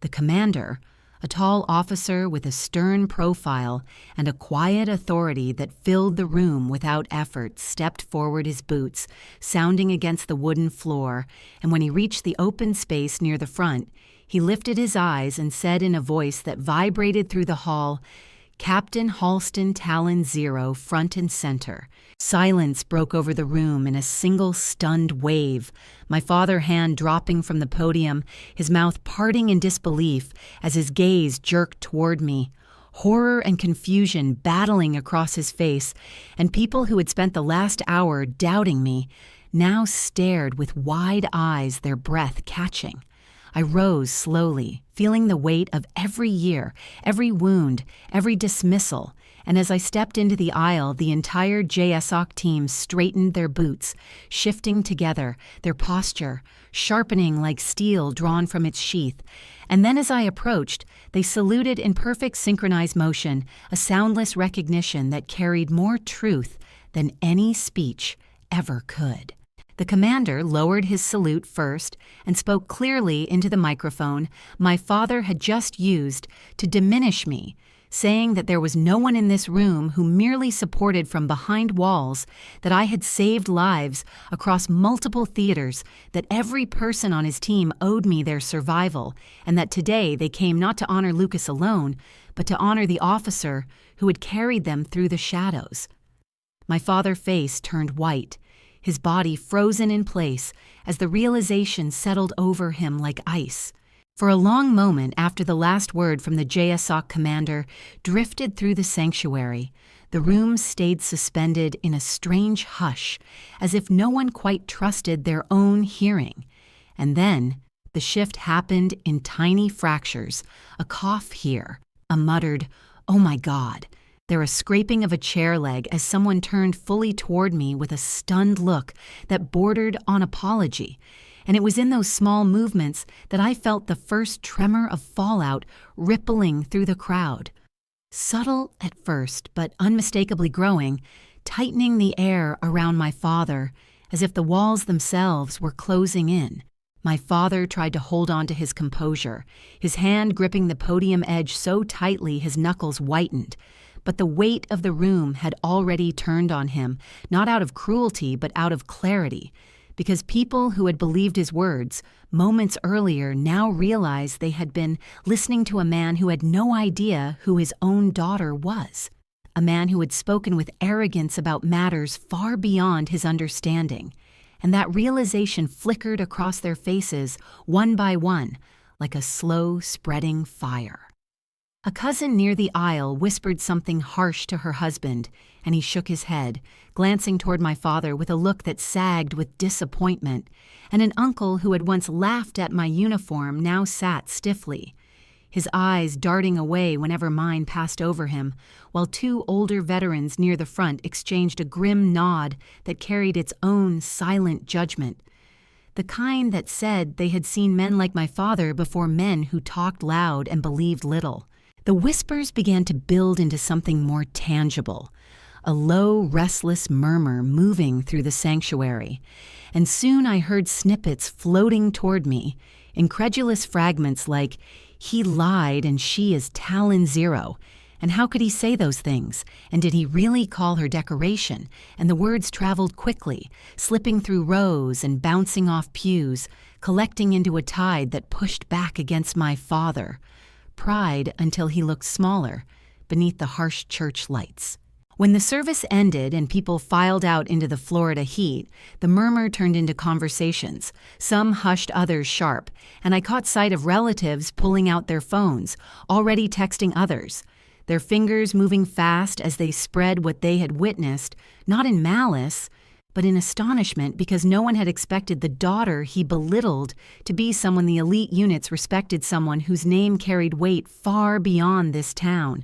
Speaker 1: The commander, a tall officer with a stern profile and a quiet authority that filled the room without effort, stepped forward, his boots sounding against the wooden floor, and when he reached the open space near the front, he lifted his eyes and said in a voice that vibrated through the hall, "Captain Halston, Talon 0, front and center." Silence broke over the room in a single stunned wave, my father's hand dropping from the podium, his mouth parting in disbelief as his gaze jerked toward me. Horror and confusion battling across his face, and people who had spent the last hour doubting me now stared with wide eyes, their breath catching. I rose slowly, feeling the weight of every year, every wound, every dismissal, and as I stepped into the aisle, the entire JSOC team straightened their boots, shifting together, their posture sharpening like steel drawn from its sheath. And then as I approached, they saluted in perfect synchronized motion, a soundless recognition that carried more truth than any speech ever could. The commander lowered his salute first and spoke clearly into the microphone my father had just used to diminish me, saying that there was no one in this room who merely supported from behind walls, that I had saved lives across multiple theaters, that every person on his team owed me their survival, and that today they came not to honor Lucas alone, but to honor the officer who had carried them through the shadows. My father's face turned white, his body frozen in place as the realization settled over him like ice. For a long moment after the last word from the JSOC commander drifted through the sanctuary, the room stayed suspended in a strange hush, as if no one quite trusted their own hearing. And then the shift happened in tiny fractures, a cough here, a muttered, "Oh my God," there a scraping of a chair leg as someone turned fully toward me with a stunned look that bordered on apology, and it was in those small movements that I felt the first tremor of fallout rippling through the crowd. Subtle at first, but unmistakably growing, tightening the air around my father, as if the walls themselves were closing in. My father tried to hold on to his composure, his hand gripping the podium edge so tightly his knuckles whitened. But the weight of the room had already turned on him, not out of cruelty, but out of clarity, because people who had believed his words moments earlier now realized they had been listening to a man who had no idea who his own daughter was, a man who had spoken with arrogance about matters far beyond his understanding, and that realization flickered across their faces one by one like a slow spreading fire. A cousin near the aisle whispered something harsh to her husband, and he shook his head, glancing toward my father with a look that sagged with disappointment, and an uncle who had once laughed at my uniform now sat stiffly, his eyes darting away whenever mine passed over him, while two older veterans near the front exchanged a grim nod that carried its own silent judgment, the kind that said they had seen men like my father before men who talked loud and believed little. The whispers began to build into something more tangible, a low, restless murmur moving through the sanctuary, and soon I heard snippets floating toward me, incredulous fragments like, "He lied and she is Talon Zero," and how could he say those things, and did he really call her decoration, and the words traveled quickly, slipping through rows and bouncing off pews, collecting into a tide that pushed back against my father, pride until he looked smaller beneath the harsh church lights. When the service ended and people filed out into the Florida heat, the murmur turned into conversations. Some hushed others sharp, and I caught sight of relatives pulling out their phones, already texting others, their fingers moving fast as they spread what they had witnessed, not in malice, but in astonishment because no one had expected the daughter he belittled to be someone the elite units respected, someone whose name carried weight far beyond this town.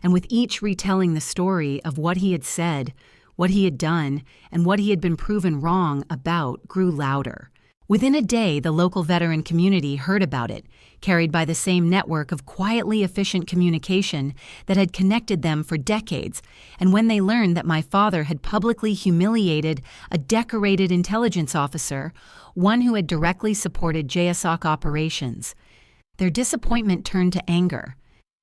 Speaker 1: And with each retelling the story of what he had said, what he had done, and what he had been proven wrong about grew louder. Within a day, the local veteran community heard about it, carried by the same network of quietly efficient communication that had connected them for decades, and when they learned that my father had publicly humiliated a decorated intelligence officer, one who had directly supported JSOC operations, their disappointment turned to anger.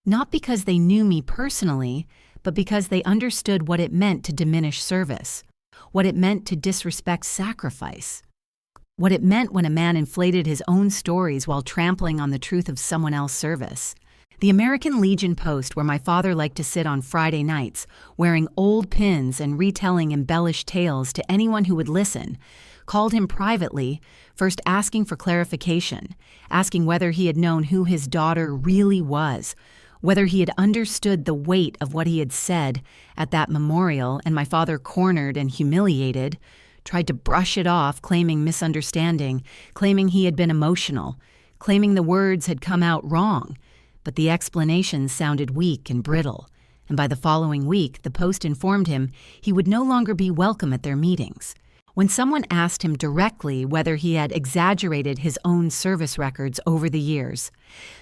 Speaker 1: Not because they knew me personally, but because they understood what it meant to diminish service, what it meant to disrespect sacrifice, what it meant when a man inflated his own stories while trampling on the truth of someone else's service. The American Legion post where my father liked to sit on Friday nights, wearing old pins and retelling embellished tales to anyone who would listen, called him privately, first asking for clarification, asking whether he had known who his daughter really was, whether he had understood the weight of what he had said at that memorial, and my father, cornered and humiliated, tried to brush it off, claiming misunderstanding, claiming he had been emotional, claiming the words had come out wrong, but the explanations sounded weak and brittle, and by the following week the Post informed him he would no longer be welcome at their meetings. When someone asked him directly whether he had exaggerated his own service records over the years,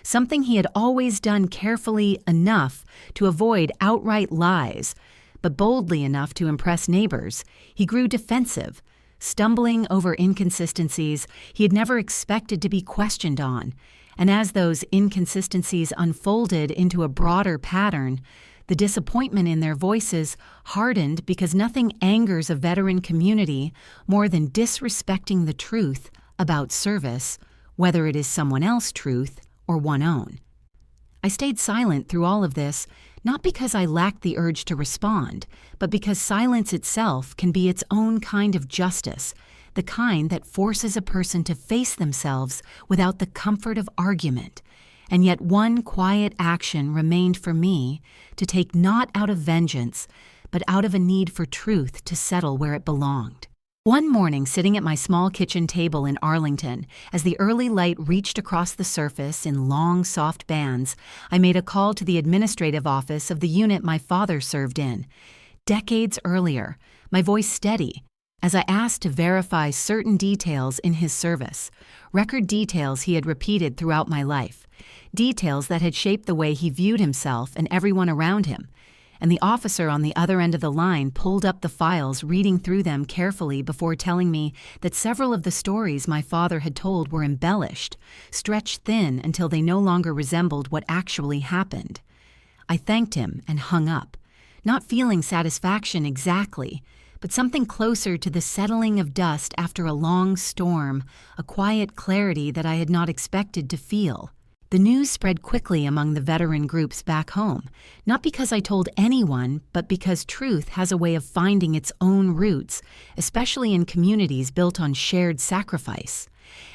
Speaker 1: something he had always done carefully enough to avoid outright lies, but boldly enough to impress neighbors, he grew defensive, stumbling over inconsistencies he had never expected to be questioned on, and as those inconsistencies unfolded into a broader pattern, the disappointment in their voices hardened because nothing angers a veteran community more than disrespecting the truth about service, whether it is someone else's truth or one own. I stayed silent through all of this, not because I lacked the urge to respond, but because silence itself can be its own kind of justice, the kind that forces a person to face themselves without the comfort of argument. And yet one quiet action remained for me to take not out of vengeance, but out of a need for truth to settle where it belonged. One morning, sitting at my small kitchen table in Arlington, as the early light reached across the surface in long, soft bands, I made a call to the administrative office of the unit my father served in. Decades earlier, my voice steady, as I asked to verify certain details in his service, record details he had repeated throughout my life, details that had shaped the way he viewed himself and everyone around him. And the officer on the other end of the line pulled up the files, reading through them carefully before telling me that several of the stories my father had told were embellished, stretched thin until they no longer resembled what actually happened. I thanked him and hung up, not feeling satisfaction exactly, but something closer to the settling of dust after a long storm, a quiet clarity that I had not expected to feel. The news spread quickly among the veteran groups back home, not because I told anyone, but because truth has a way of finding its own roots, especially in communities built on shared sacrifice.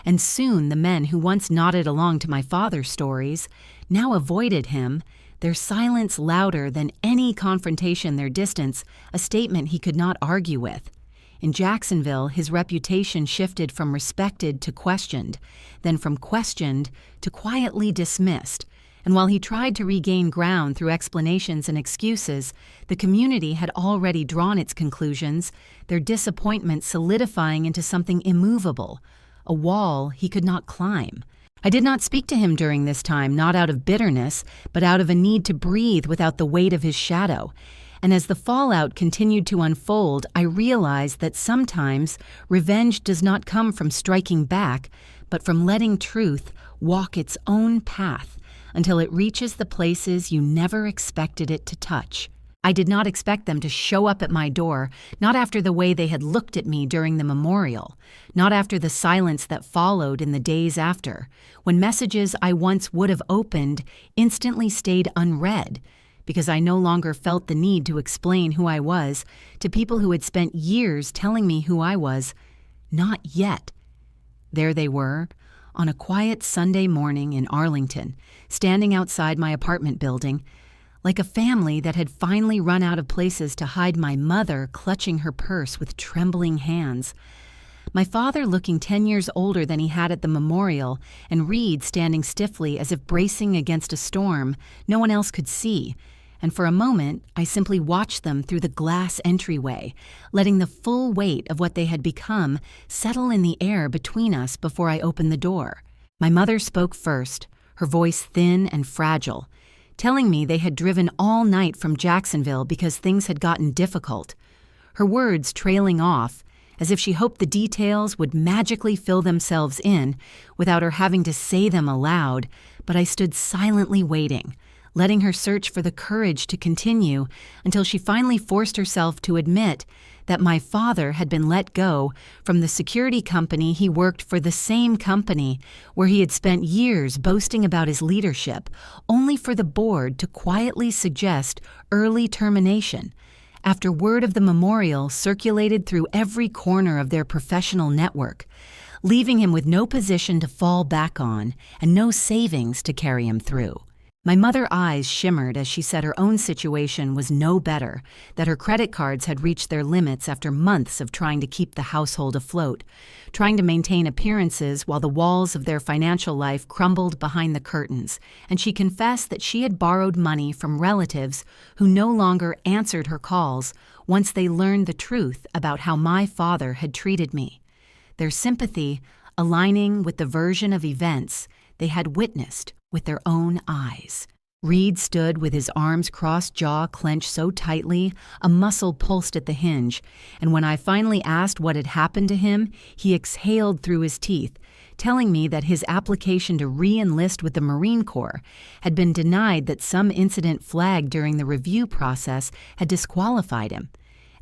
Speaker 1: And soon the men who once nodded along to my father's stories now avoided him, their silence louder than any confrontation, their distance, a statement he could not argue with. In Jacksonville, his reputation shifted from respected to questioned, then from questioned to quietly dismissed. And while he tried to regain ground through explanations and excuses, the community had already drawn its conclusions, their disappointment solidifying into something immovable, a wall he could not climb. I did not speak to him during this time, not out of bitterness, but out of a need to breathe without the weight of his shadow. And as the fallout continued to unfold, I realized that sometimes revenge does not come from striking back, but from letting truth walk its own path until it reaches the places you never expected it to touch. I did not expect them to show up at my door, not after the way they had looked at me during the memorial, not after the silence that followed in the days after, when messages I once would have opened instantly stayed unread, because I no longer felt the need to explain who I was to people who had spent years telling me who I was. Not yet. There they were, on a quiet Sunday morning in Arlington, standing outside my apartment building, like a family that had finally run out of places to hide my mother clutching her purse with trembling hands. My father looking 10 years older than he had at the memorial, and Reed standing stiffly as if bracing against a storm no one else could see. And for a moment, I simply watched them through the glass entryway, letting the full weight of what they had become settle in the air between us before I opened the door. My mother spoke first, her voice thin and fragile, telling me they had driven all night from Jacksonville because things had gotten difficult. Her words trailing off, as if she hoped the details would magically fill themselves in without her having to say them aloud, but I stood silently waiting, letting her search for the courage to continue until she finally forced herself to admit that my father had been let go from the security company he worked for, the same company where he had spent years boasting about his leadership, only for the board to quietly suggest early termination, after word of the memorial circulated through every corner of their professional network, leaving him with no position to fall back on and no savings to carry him through. My mother's eyes shimmered as she said her own situation was no better, that her credit cards had reached their limits after months of trying to keep the household afloat, trying to maintain appearances while the walls of their financial life crumbled behind the curtains, and she confessed that she had borrowed money from relatives who no longer answered her calls once they learned the truth about how my father had treated me, their sympathy aligning with the version of events they had witnessed with their own eyes. Reed stood with his arms crossed, jaw clenched so tightly, a muscle pulsed at the hinge, and when I finally asked what had happened to him, he exhaled through his teeth, telling me that his application to re-enlist with the Marine Corps had been denied, that some incident flagged during the review process had disqualified him.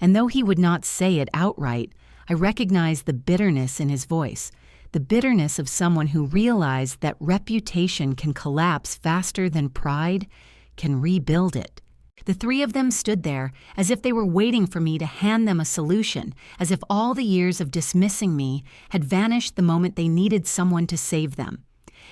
Speaker 1: And though he would not say it outright, I recognized the bitterness in his voice, the bitterness of someone who realized that reputation can collapse faster than pride can rebuild it. The three of them stood there as if they were waiting for me to hand them a solution, as if all the years of dismissing me had vanished the moment they needed someone to save them.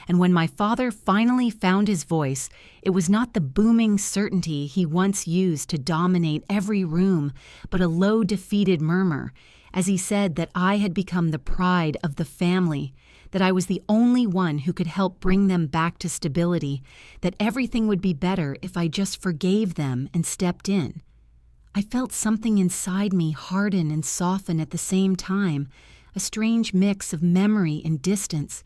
Speaker 1: And when my father finally found his voice, it was not the booming certainty he once used to dominate every room, but a low, defeated murmur, as he said that I had become the pride of the family, that I was the only one who could help bring them back to stability, that everything would be better if I just forgave them and stepped in. I felt something inside me harden and soften at the same time, a strange mix of memory and distance,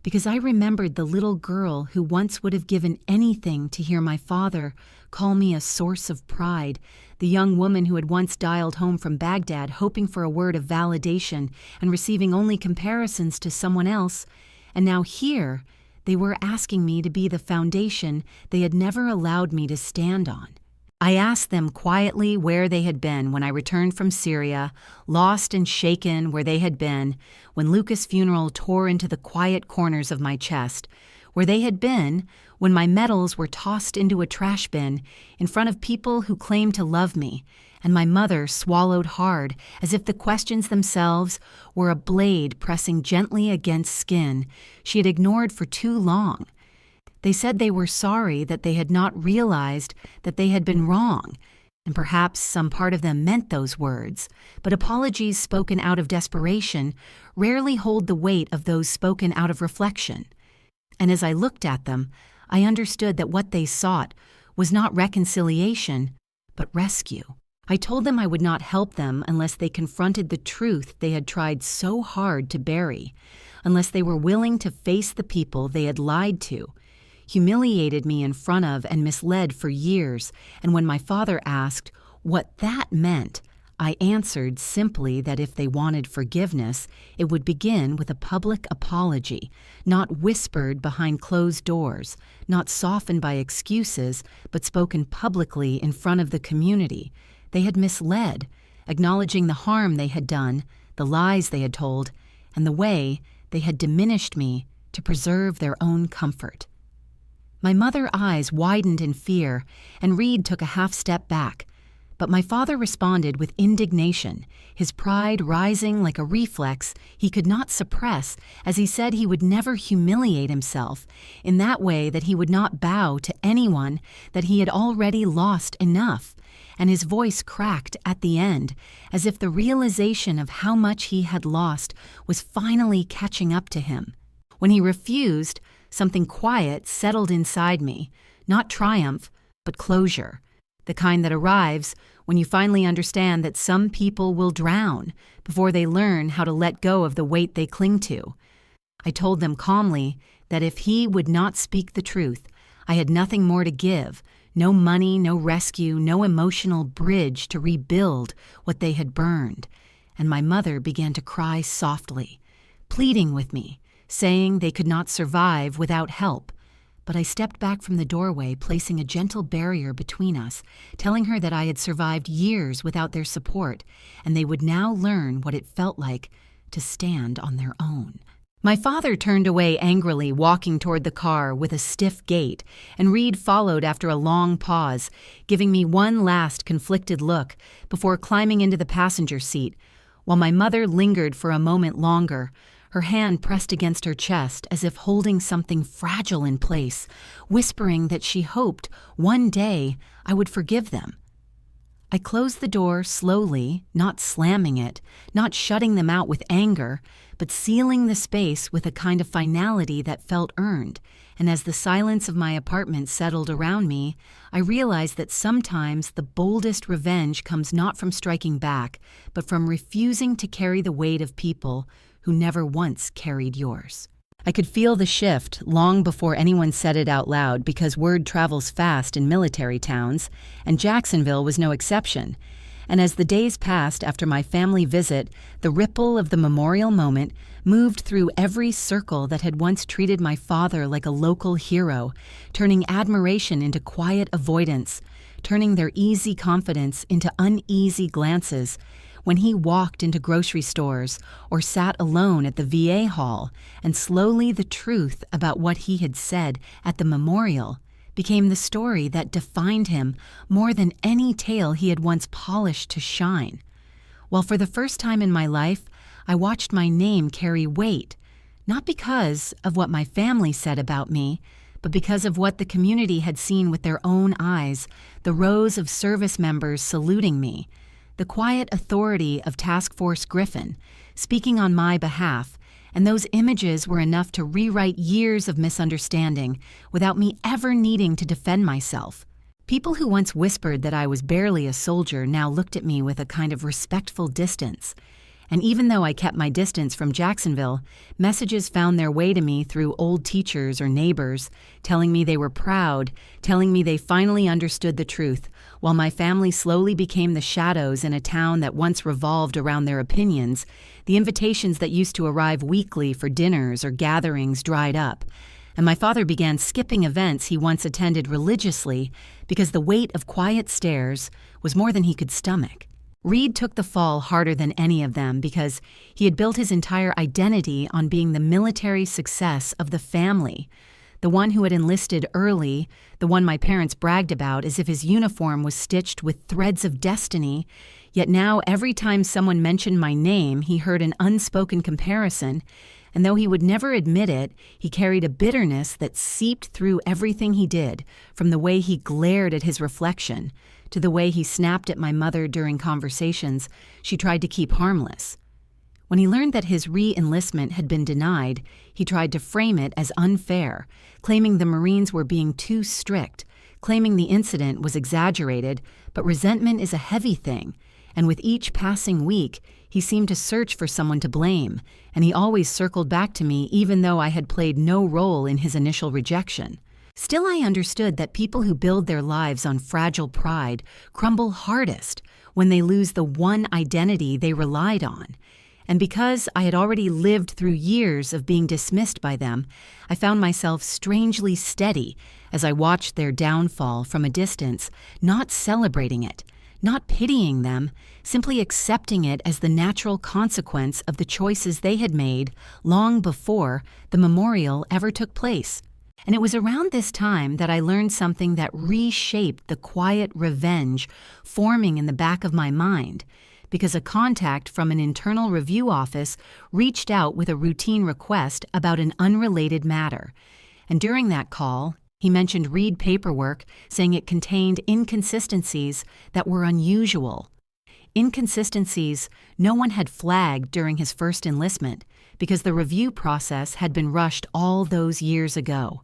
Speaker 1: because I remembered the little girl who once would have given anything to hear my father call me a source of pride, the young woman who had once dialed home from Baghdad hoping for a word of validation and receiving only comparisons to someone else, and now here they were asking me to be the foundation they had never allowed me to stand on. I asked them quietly where they had been when I returned from Syria, lost and shaken where they had been when Lucas' funeral tore into the quiet corners of my chest, where they had been when my medals were tossed into a trash bin in front of people who claimed to love me, and my mother swallowed hard as if the questions themselves were a blade pressing gently against skin she had ignored for too long. They said they were sorry that they had not realized that they had been wrong, and perhaps some part of them meant those words, but apologies spoken out of desperation rarely hold the weight of those spoken out of reflection. And as I looked at them, I understood that what they sought was not reconciliation, but rescue. I told them I would not help them unless they confronted the truth they had tried so hard to bury, unless they were willing to face the people they had lied to, humiliated me in front of and misled for years, and when my father asked what that meant, I answered simply that if they wanted forgiveness, it would begin with a public apology, not whispered behind closed doors, not softened by excuses, but spoken publicly in front of the community. They had misled, acknowledging the harm they had done, the lies they had told, and the way they had diminished me to preserve their own comfort. My mother's eyes widened in fear, and Reed took a half step back. But my father responded with indignation, his pride rising like a reflex he could not suppress as he said he would never humiliate himself, in that way that he would not bow to anyone, that he had already lost enough, and his voice cracked at the end, as if the realization of how much he had lost was finally catching up to him. When he refused, something quiet settled inside me, not triumph, but closure. The kind that arrives when you finally understand that some people will drown before they learn how to let go of the weight they cling to. I told them calmly that if he would not speak the truth, I had nothing more to give, no money, no rescue, no emotional bridge to rebuild what they had burned. And my mother began to cry softly, pleading with me, saying they could not survive without help. But I stepped back from the doorway, placing a gentle barrier between us, telling her that I had survived years without their support, and they would now learn what it felt like to stand on their own. My father turned away angrily, walking toward the car with a stiff gait, and Reed followed after a long pause, giving me one last conflicted look before climbing into the passenger seat, while my mother lingered for a moment longer, her hand pressed against her chest as if holding something fragile in place, whispering that she hoped one day I would forgive them. I closed the door slowly, not slamming it, not shutting them out with anger, but sealing the space with a kind of finality that felt earned, and as the silence of my apartment settled around me, I realized that sometimes the boldest revenge comes not from striking back, but from refusing to carry the weight of people who never once carried yours. I could feel the shift long before anyone said it out loud because word travels fast in military towns, and Jacksonville was no exception. And as the days passed after my family visit, the ripple of the memorial moment moved through every circle that had once treated my father like a local hero, turning admiration into quiet avoidance, turning their easy confidence into uneasy glances, when he walked into grocery stores or sat alone at the VA hall, and slowly the truth about what he had said at the memorial became the story that defined him more than any tale he had once polished to shine. While for the first time in my life, I watched my name carry weight, not because of what my family said about me, but because of what the community had seen with their own eyes, the rows of service members saluting me, the quiet authority of Task Force Griffin, speaking on my behalf, and those images were enough to rewrite years of misunderstanding without me ever needing to defend myself. People who once whispered that I was barely a soldier now looked at me with a kind of respectful distance. And even though I kept my distance from Jacksonville, messages found their way to me through old teachers or neighbors, telling me they were proud, telling me they finally understood the truth, while my family slowly became the shadows in a town that once revolved around their opinions. The invitations that used to arrive weekly for dinners or gatherings dried up, and my father began skipping events he once attended religiously because the weight of quiet stares was more than he could stomach. Reed took the fall harder than any of them because he had built his entire identity on being the military success of the family, the one who had enlisted early, the one my parents bragged about as if his uniform was stitched with threads of destiny, yet now every time someone mentioned my name he heard an unspoken comparison, And though he would never admit it, he carried a bitterness that seeped through everything he did, from the way he glared at his reflection to the way he snapped at my mother during conversations she tried to keep harmless. When he learned that his re-enlistment had been denied, he tried to frame it as unfair, claiming the Marines were being too strict, claiming the incident was exaggerated, but resentment is a heavy thing, and with each passing week, he seemed to search for someone to blame, and he always circled back to me even though I had played no role in his initial rejection. Still, I understood that people who build their lives on fragile pride crumble hardest when they lose the one identity they relied on. And because I had already lived through years of being dismissed by them, I found myself strangely steady as I watched their downfall from a distance, not celebrating it, not pitying them, simply accepting it as the natural consequence of the choices they had made long before the memorial ever took place. And it was around this time that I learned something that reshaped the quiet revenge forming in the back of my mind, because a contact from an internal review office reached out with a routine request about an unrelated matter. And during that call, he mentioned Reed paperwork, saying it contained inconsistencies that were unusual. Inconsistencies no one had flagged during his first enlistment because the review process had been rushed all those years ago.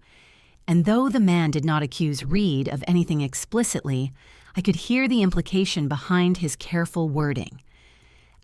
Speaker 1: And though the man did not accuse Reed of anything explicitly, I could hear the implication behind his careful wording.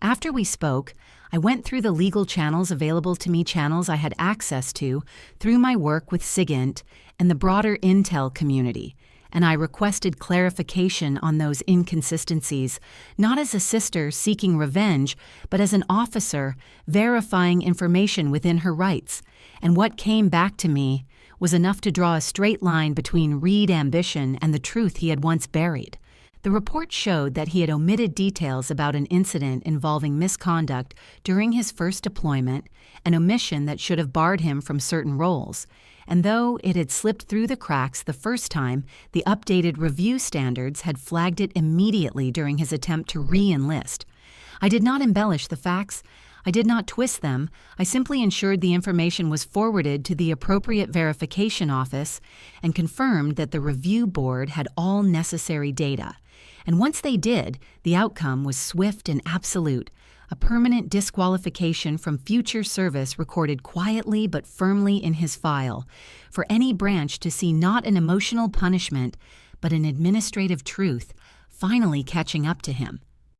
Speaker 1: After we spoke, I went through the legal channels available to me, channels I had access to through my work with SIGINT and the broader intel community, and I requested clarification on those inconsistencies, not as a sister seeking revenge, but as an officer verifying information within her rights. And what came back to me was enough to draw a straight line between Reed ambition and the truth he had once buried. The report showed that he had omitted details about an incident involving misconduct during his first deployment, an omission that should have barred him from certain roles. And though it had slipped through the cracks the first time, the updated review standards had flagged it immediately during his attempt to re-enlist. I did not embellish the facts. I did not twist them. I simply ensured the information was forwarded to the appropriate verification office and confirmed that the review board had all necessary data. And once they did, the outcome was swift and absolute, a permanent disqualification from future service recorded quietly but firmly in his file, for any branch to see not an emotional punishment, but an administrative truth, finally catching up to him.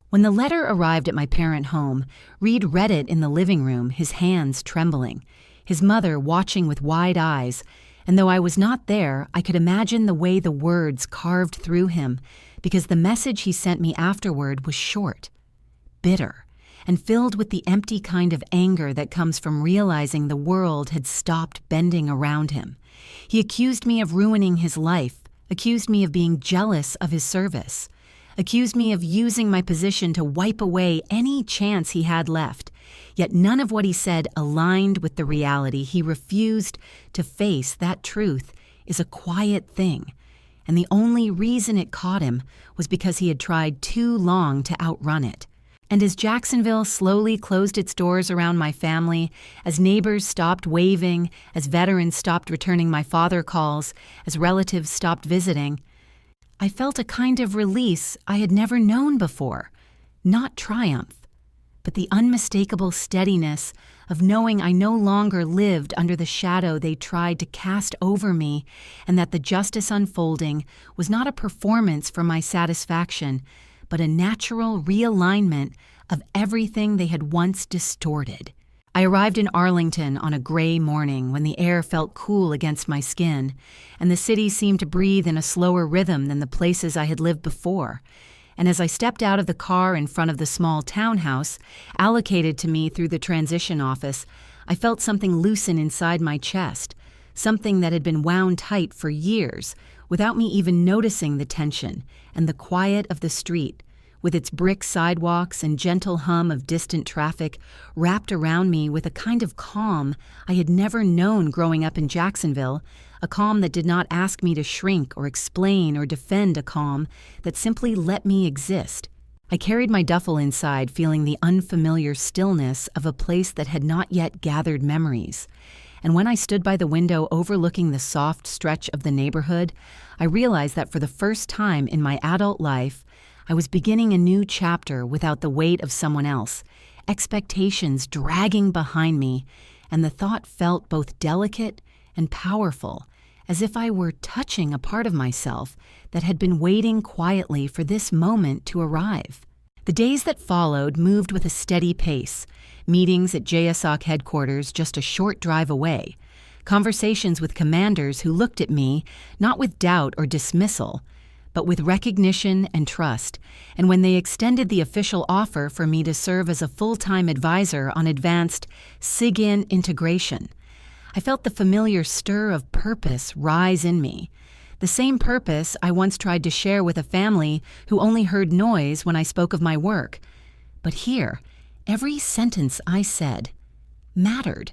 Speaker 1: When the letter arrived at my parent home, Reed read it in the living room, his hands trembling, his mother watching with wide eyes, and though I was not there, I could imagine the way the words carved through him, because the message he sent me afterward was short, bitter, and filled with the empty kind of anger that comes from realizing the world had stopped bending around him. He accused me of ruining his life, accused me of being jealous of his service, accused me of using my position to wipe away any chance he had left. Yet none of what he said aligned with the reality. He refused to face that truth is a quiet thing, and the only reason it caught him was because he had tried too long to outrun it. And as Jacksonville slowly closed its doors around my family, as neighbors stopped waving, as veterans stopped returning my father calls, as relatives stopped visiting, I felt a kind of release I had never known before, not triumph, but the unmistakable steadiness of knowing I no longer lived under the shadow they tried to cast over me, and that the justice unfolding was not a performance for my satisfaction, but a natural realignment of everything they had once distorted. I arrived in Arlington on a gray morning when the air felt cool against my skin, and the city seemed to breathe in a slower rhythm than the places I had lived before. And as I stepped out of the car in front of the small townhouse allocated to me through the transition office, I felt something loosen inside my chest, something that had been wound tight for years, without me even noticing the tension and the quiet of the street, with its brick sidewalks and gentle hum of distant traffic wrapped around me with a kind of calm I had never known growing up in Jacksonville, a calm that did not ask me to shrink or explain or defend, a calm that simply let me exist. I carried my duffel inside, feeling the unfamiliar stillness of a place that had not yet gathered memories. And when I stood by the window overlooking the soft stretch of the neighborhood, I realized that for the first time in my adult life, I was beginning a new chapter without the weight of someone else, expectations dragging behind me, and the thought felt both delicate and powerful, as if I were touching a part of myself that had been waiting quietly for this moment to arrive. The days that followed moved with a steady pace, meetings at JSOC headquarters just a short drive away, conversations with commanders who looked at me not with doubt or dismissal, but with recognition and trust, and when they extended the official offer for me to serve as a full-time advisor on advanced SIGINT integration, I felt the familiar stir of purpose rise in me, the same purpose I once tried to share with a family who only heard noise when I spoke of my work. But here, every sentence I said mattered.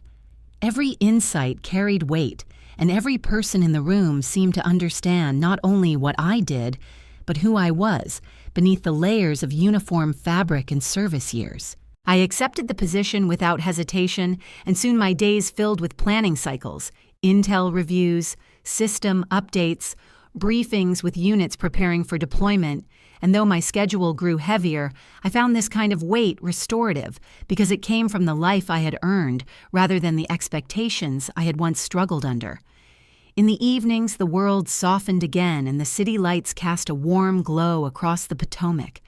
Speaker 1: Every insight carried weight, and every person in the room seemed to understand not only what I did, but who I was beneath the layers of uniform fabric and service years. I accepted the position without hesitation, and soon my days filled with planning cycles, intel reviews, system updates, briefings with units preparing for deployment, and though my schedule grew heavier, I found this kind of weight restorative because it came from the life I had earned rather than the expectations I had once struggled under. In the evenings, the world softened again and the city lights cast a warm glow across the Potomac.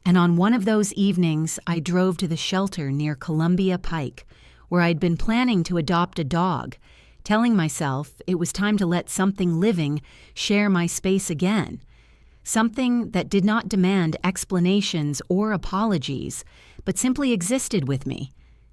Speaker 1: And on one of those evenings, I drove to the shelter near Columbia Pike, where I'd been planning to adopt a dog, telling myself it was time to let something living share my space again. Something that did not demand explanations or apologies, but simply existed with me.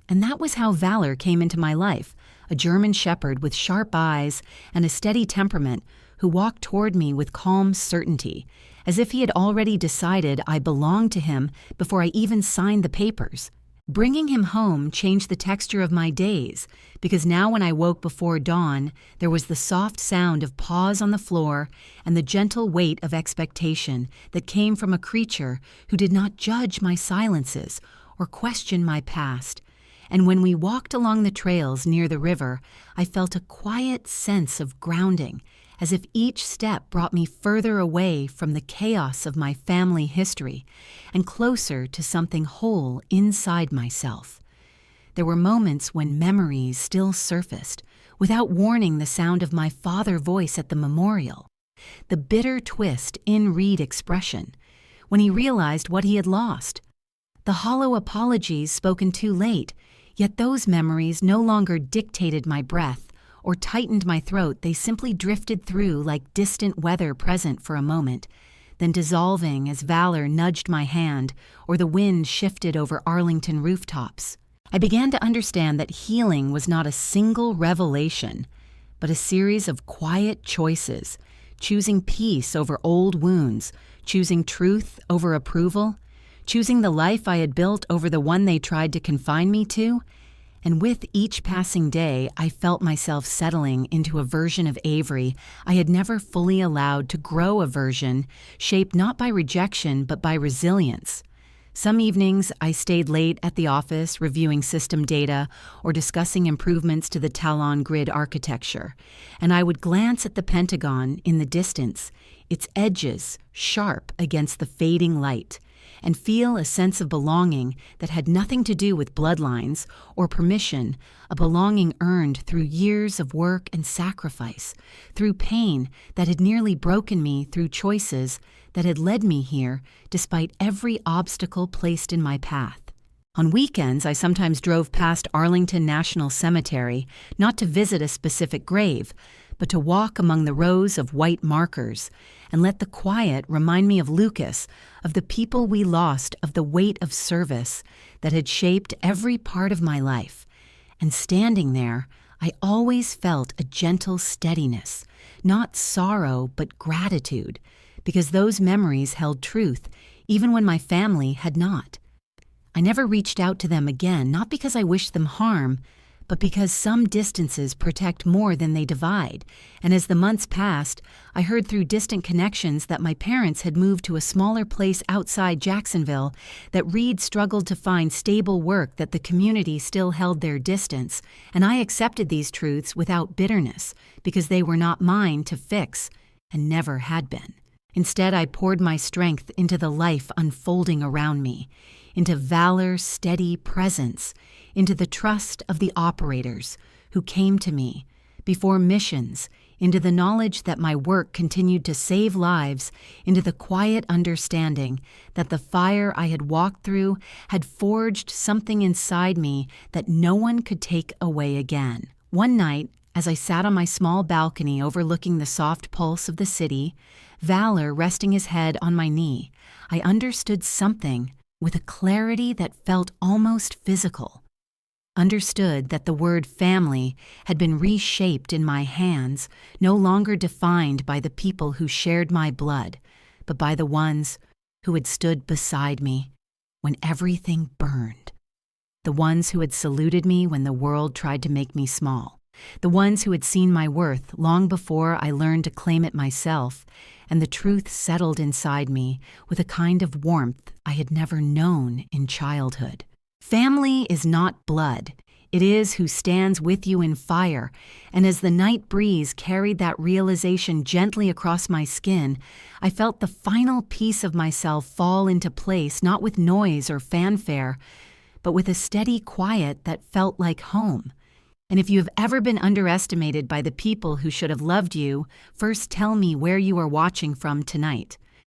Speaker 1: And that was how Valor came into my life, a German shepherd with sharp eyes and a steady temperament who walked toward me with calm certainty, as if he had already decided I belonged to him before I even signed the papers. Bringing him home changed the texture of my days, because now when I woke before dawn, there was the soft sound of paws on the floor and the gentle weight of expectation that came from a creature who did not judge my silences or question my past. And when we walked along the trails near the river, I felt a quiet sense of grounding, as if each step brought me further away from the chaos of my family history and closer to something whole inside myself. There were moments when memories still surfaced, without warning the sound of my father's voice at the memorial, the bitter twist in Reed expression, when he realized what he had lost, the hollow apologies spoken too late, yet those memories no longer dictated my breath or tightened my throat. They simply drifted through like distant weather present for a moment, then dissolving as Valor nudged my hand or the wind shifted over Arlington rooftops. I began to understand that healing was not a single revelation, but a series of quiet choices, choosing peace over old wounds, choosing truth over approval, choosing the life I had built over the one they tried to confine me to. And with each passing day, I felt myself settling into a version of Avery I had never fully allowed to grow, a version shaped not by rejection but by resilience. Some evenings, I stayed late at the office reviewing system data or discussing improvements to the Talon grid architecture, and I would glance at the Pentagon in the distance, its edges sharp against the fading light, and feel a sense of belonging that had nothing to do with bloodlines or permission, a belonging earned through years of work and sacrifice, through pain that had nearly broken me, through choices that had led me here despite every obstacle placed in my path. On weekends, I sometimes drove past Arlington National Cemetery, not to visit a specific grave, but to walk among the rows of white markers and let the quiet remind me of Lucas, of the people we lost, of the weight of service that had shaped every part of my life. And standing there, I always felt a gentle steadiness, not sorrow but gratitude, because those memories held truth, even when my family had not. I never reached out to them again, not because I wished them harm, but because some distances protect more than they divide. And as the months passed, I heard through distant connections that my parents had moved to a smaller place outside Jacksonville, that Reed struggled to find stable work, that the community still held their distance, and I accepted these truths without bitterness, because they were not mine to fix, and never had been. Instead, I poured my strength into the life unfolding around me, into valor's steady presence, into the trust of the operators who came to me, before missions, into the knowledge that my work continued to save lives, into the quiet understanding that the fire I had walked through had forged something inside me that no one could take away again. One night, as I sat on my small balcony overlooking the soft pulse of the city, Valor resting his head on my knee, I understood something with a clarity that felt almost physical. Understood that the word family had been reshaped in my hands, no longer defined by the people who shared my blood, but by the ones who had stood beside me when everything burned. The ones who had saluted me when the world tried to make me small. The ones who had seen my worth long before I learned to claim it myself, and the truth settled inside me with a kind of warmth I had never known in childhood. Family is not blood. It is who stands with you in fire, and as the night breeze carried that realization gently across my skin, I felt the final piece of myself fall into place, not with noise or fanfare, but with a steady quiet that felt like home. And if you have ever been underestimated by the people who should have loved you, first tell me where you are watching from tonight.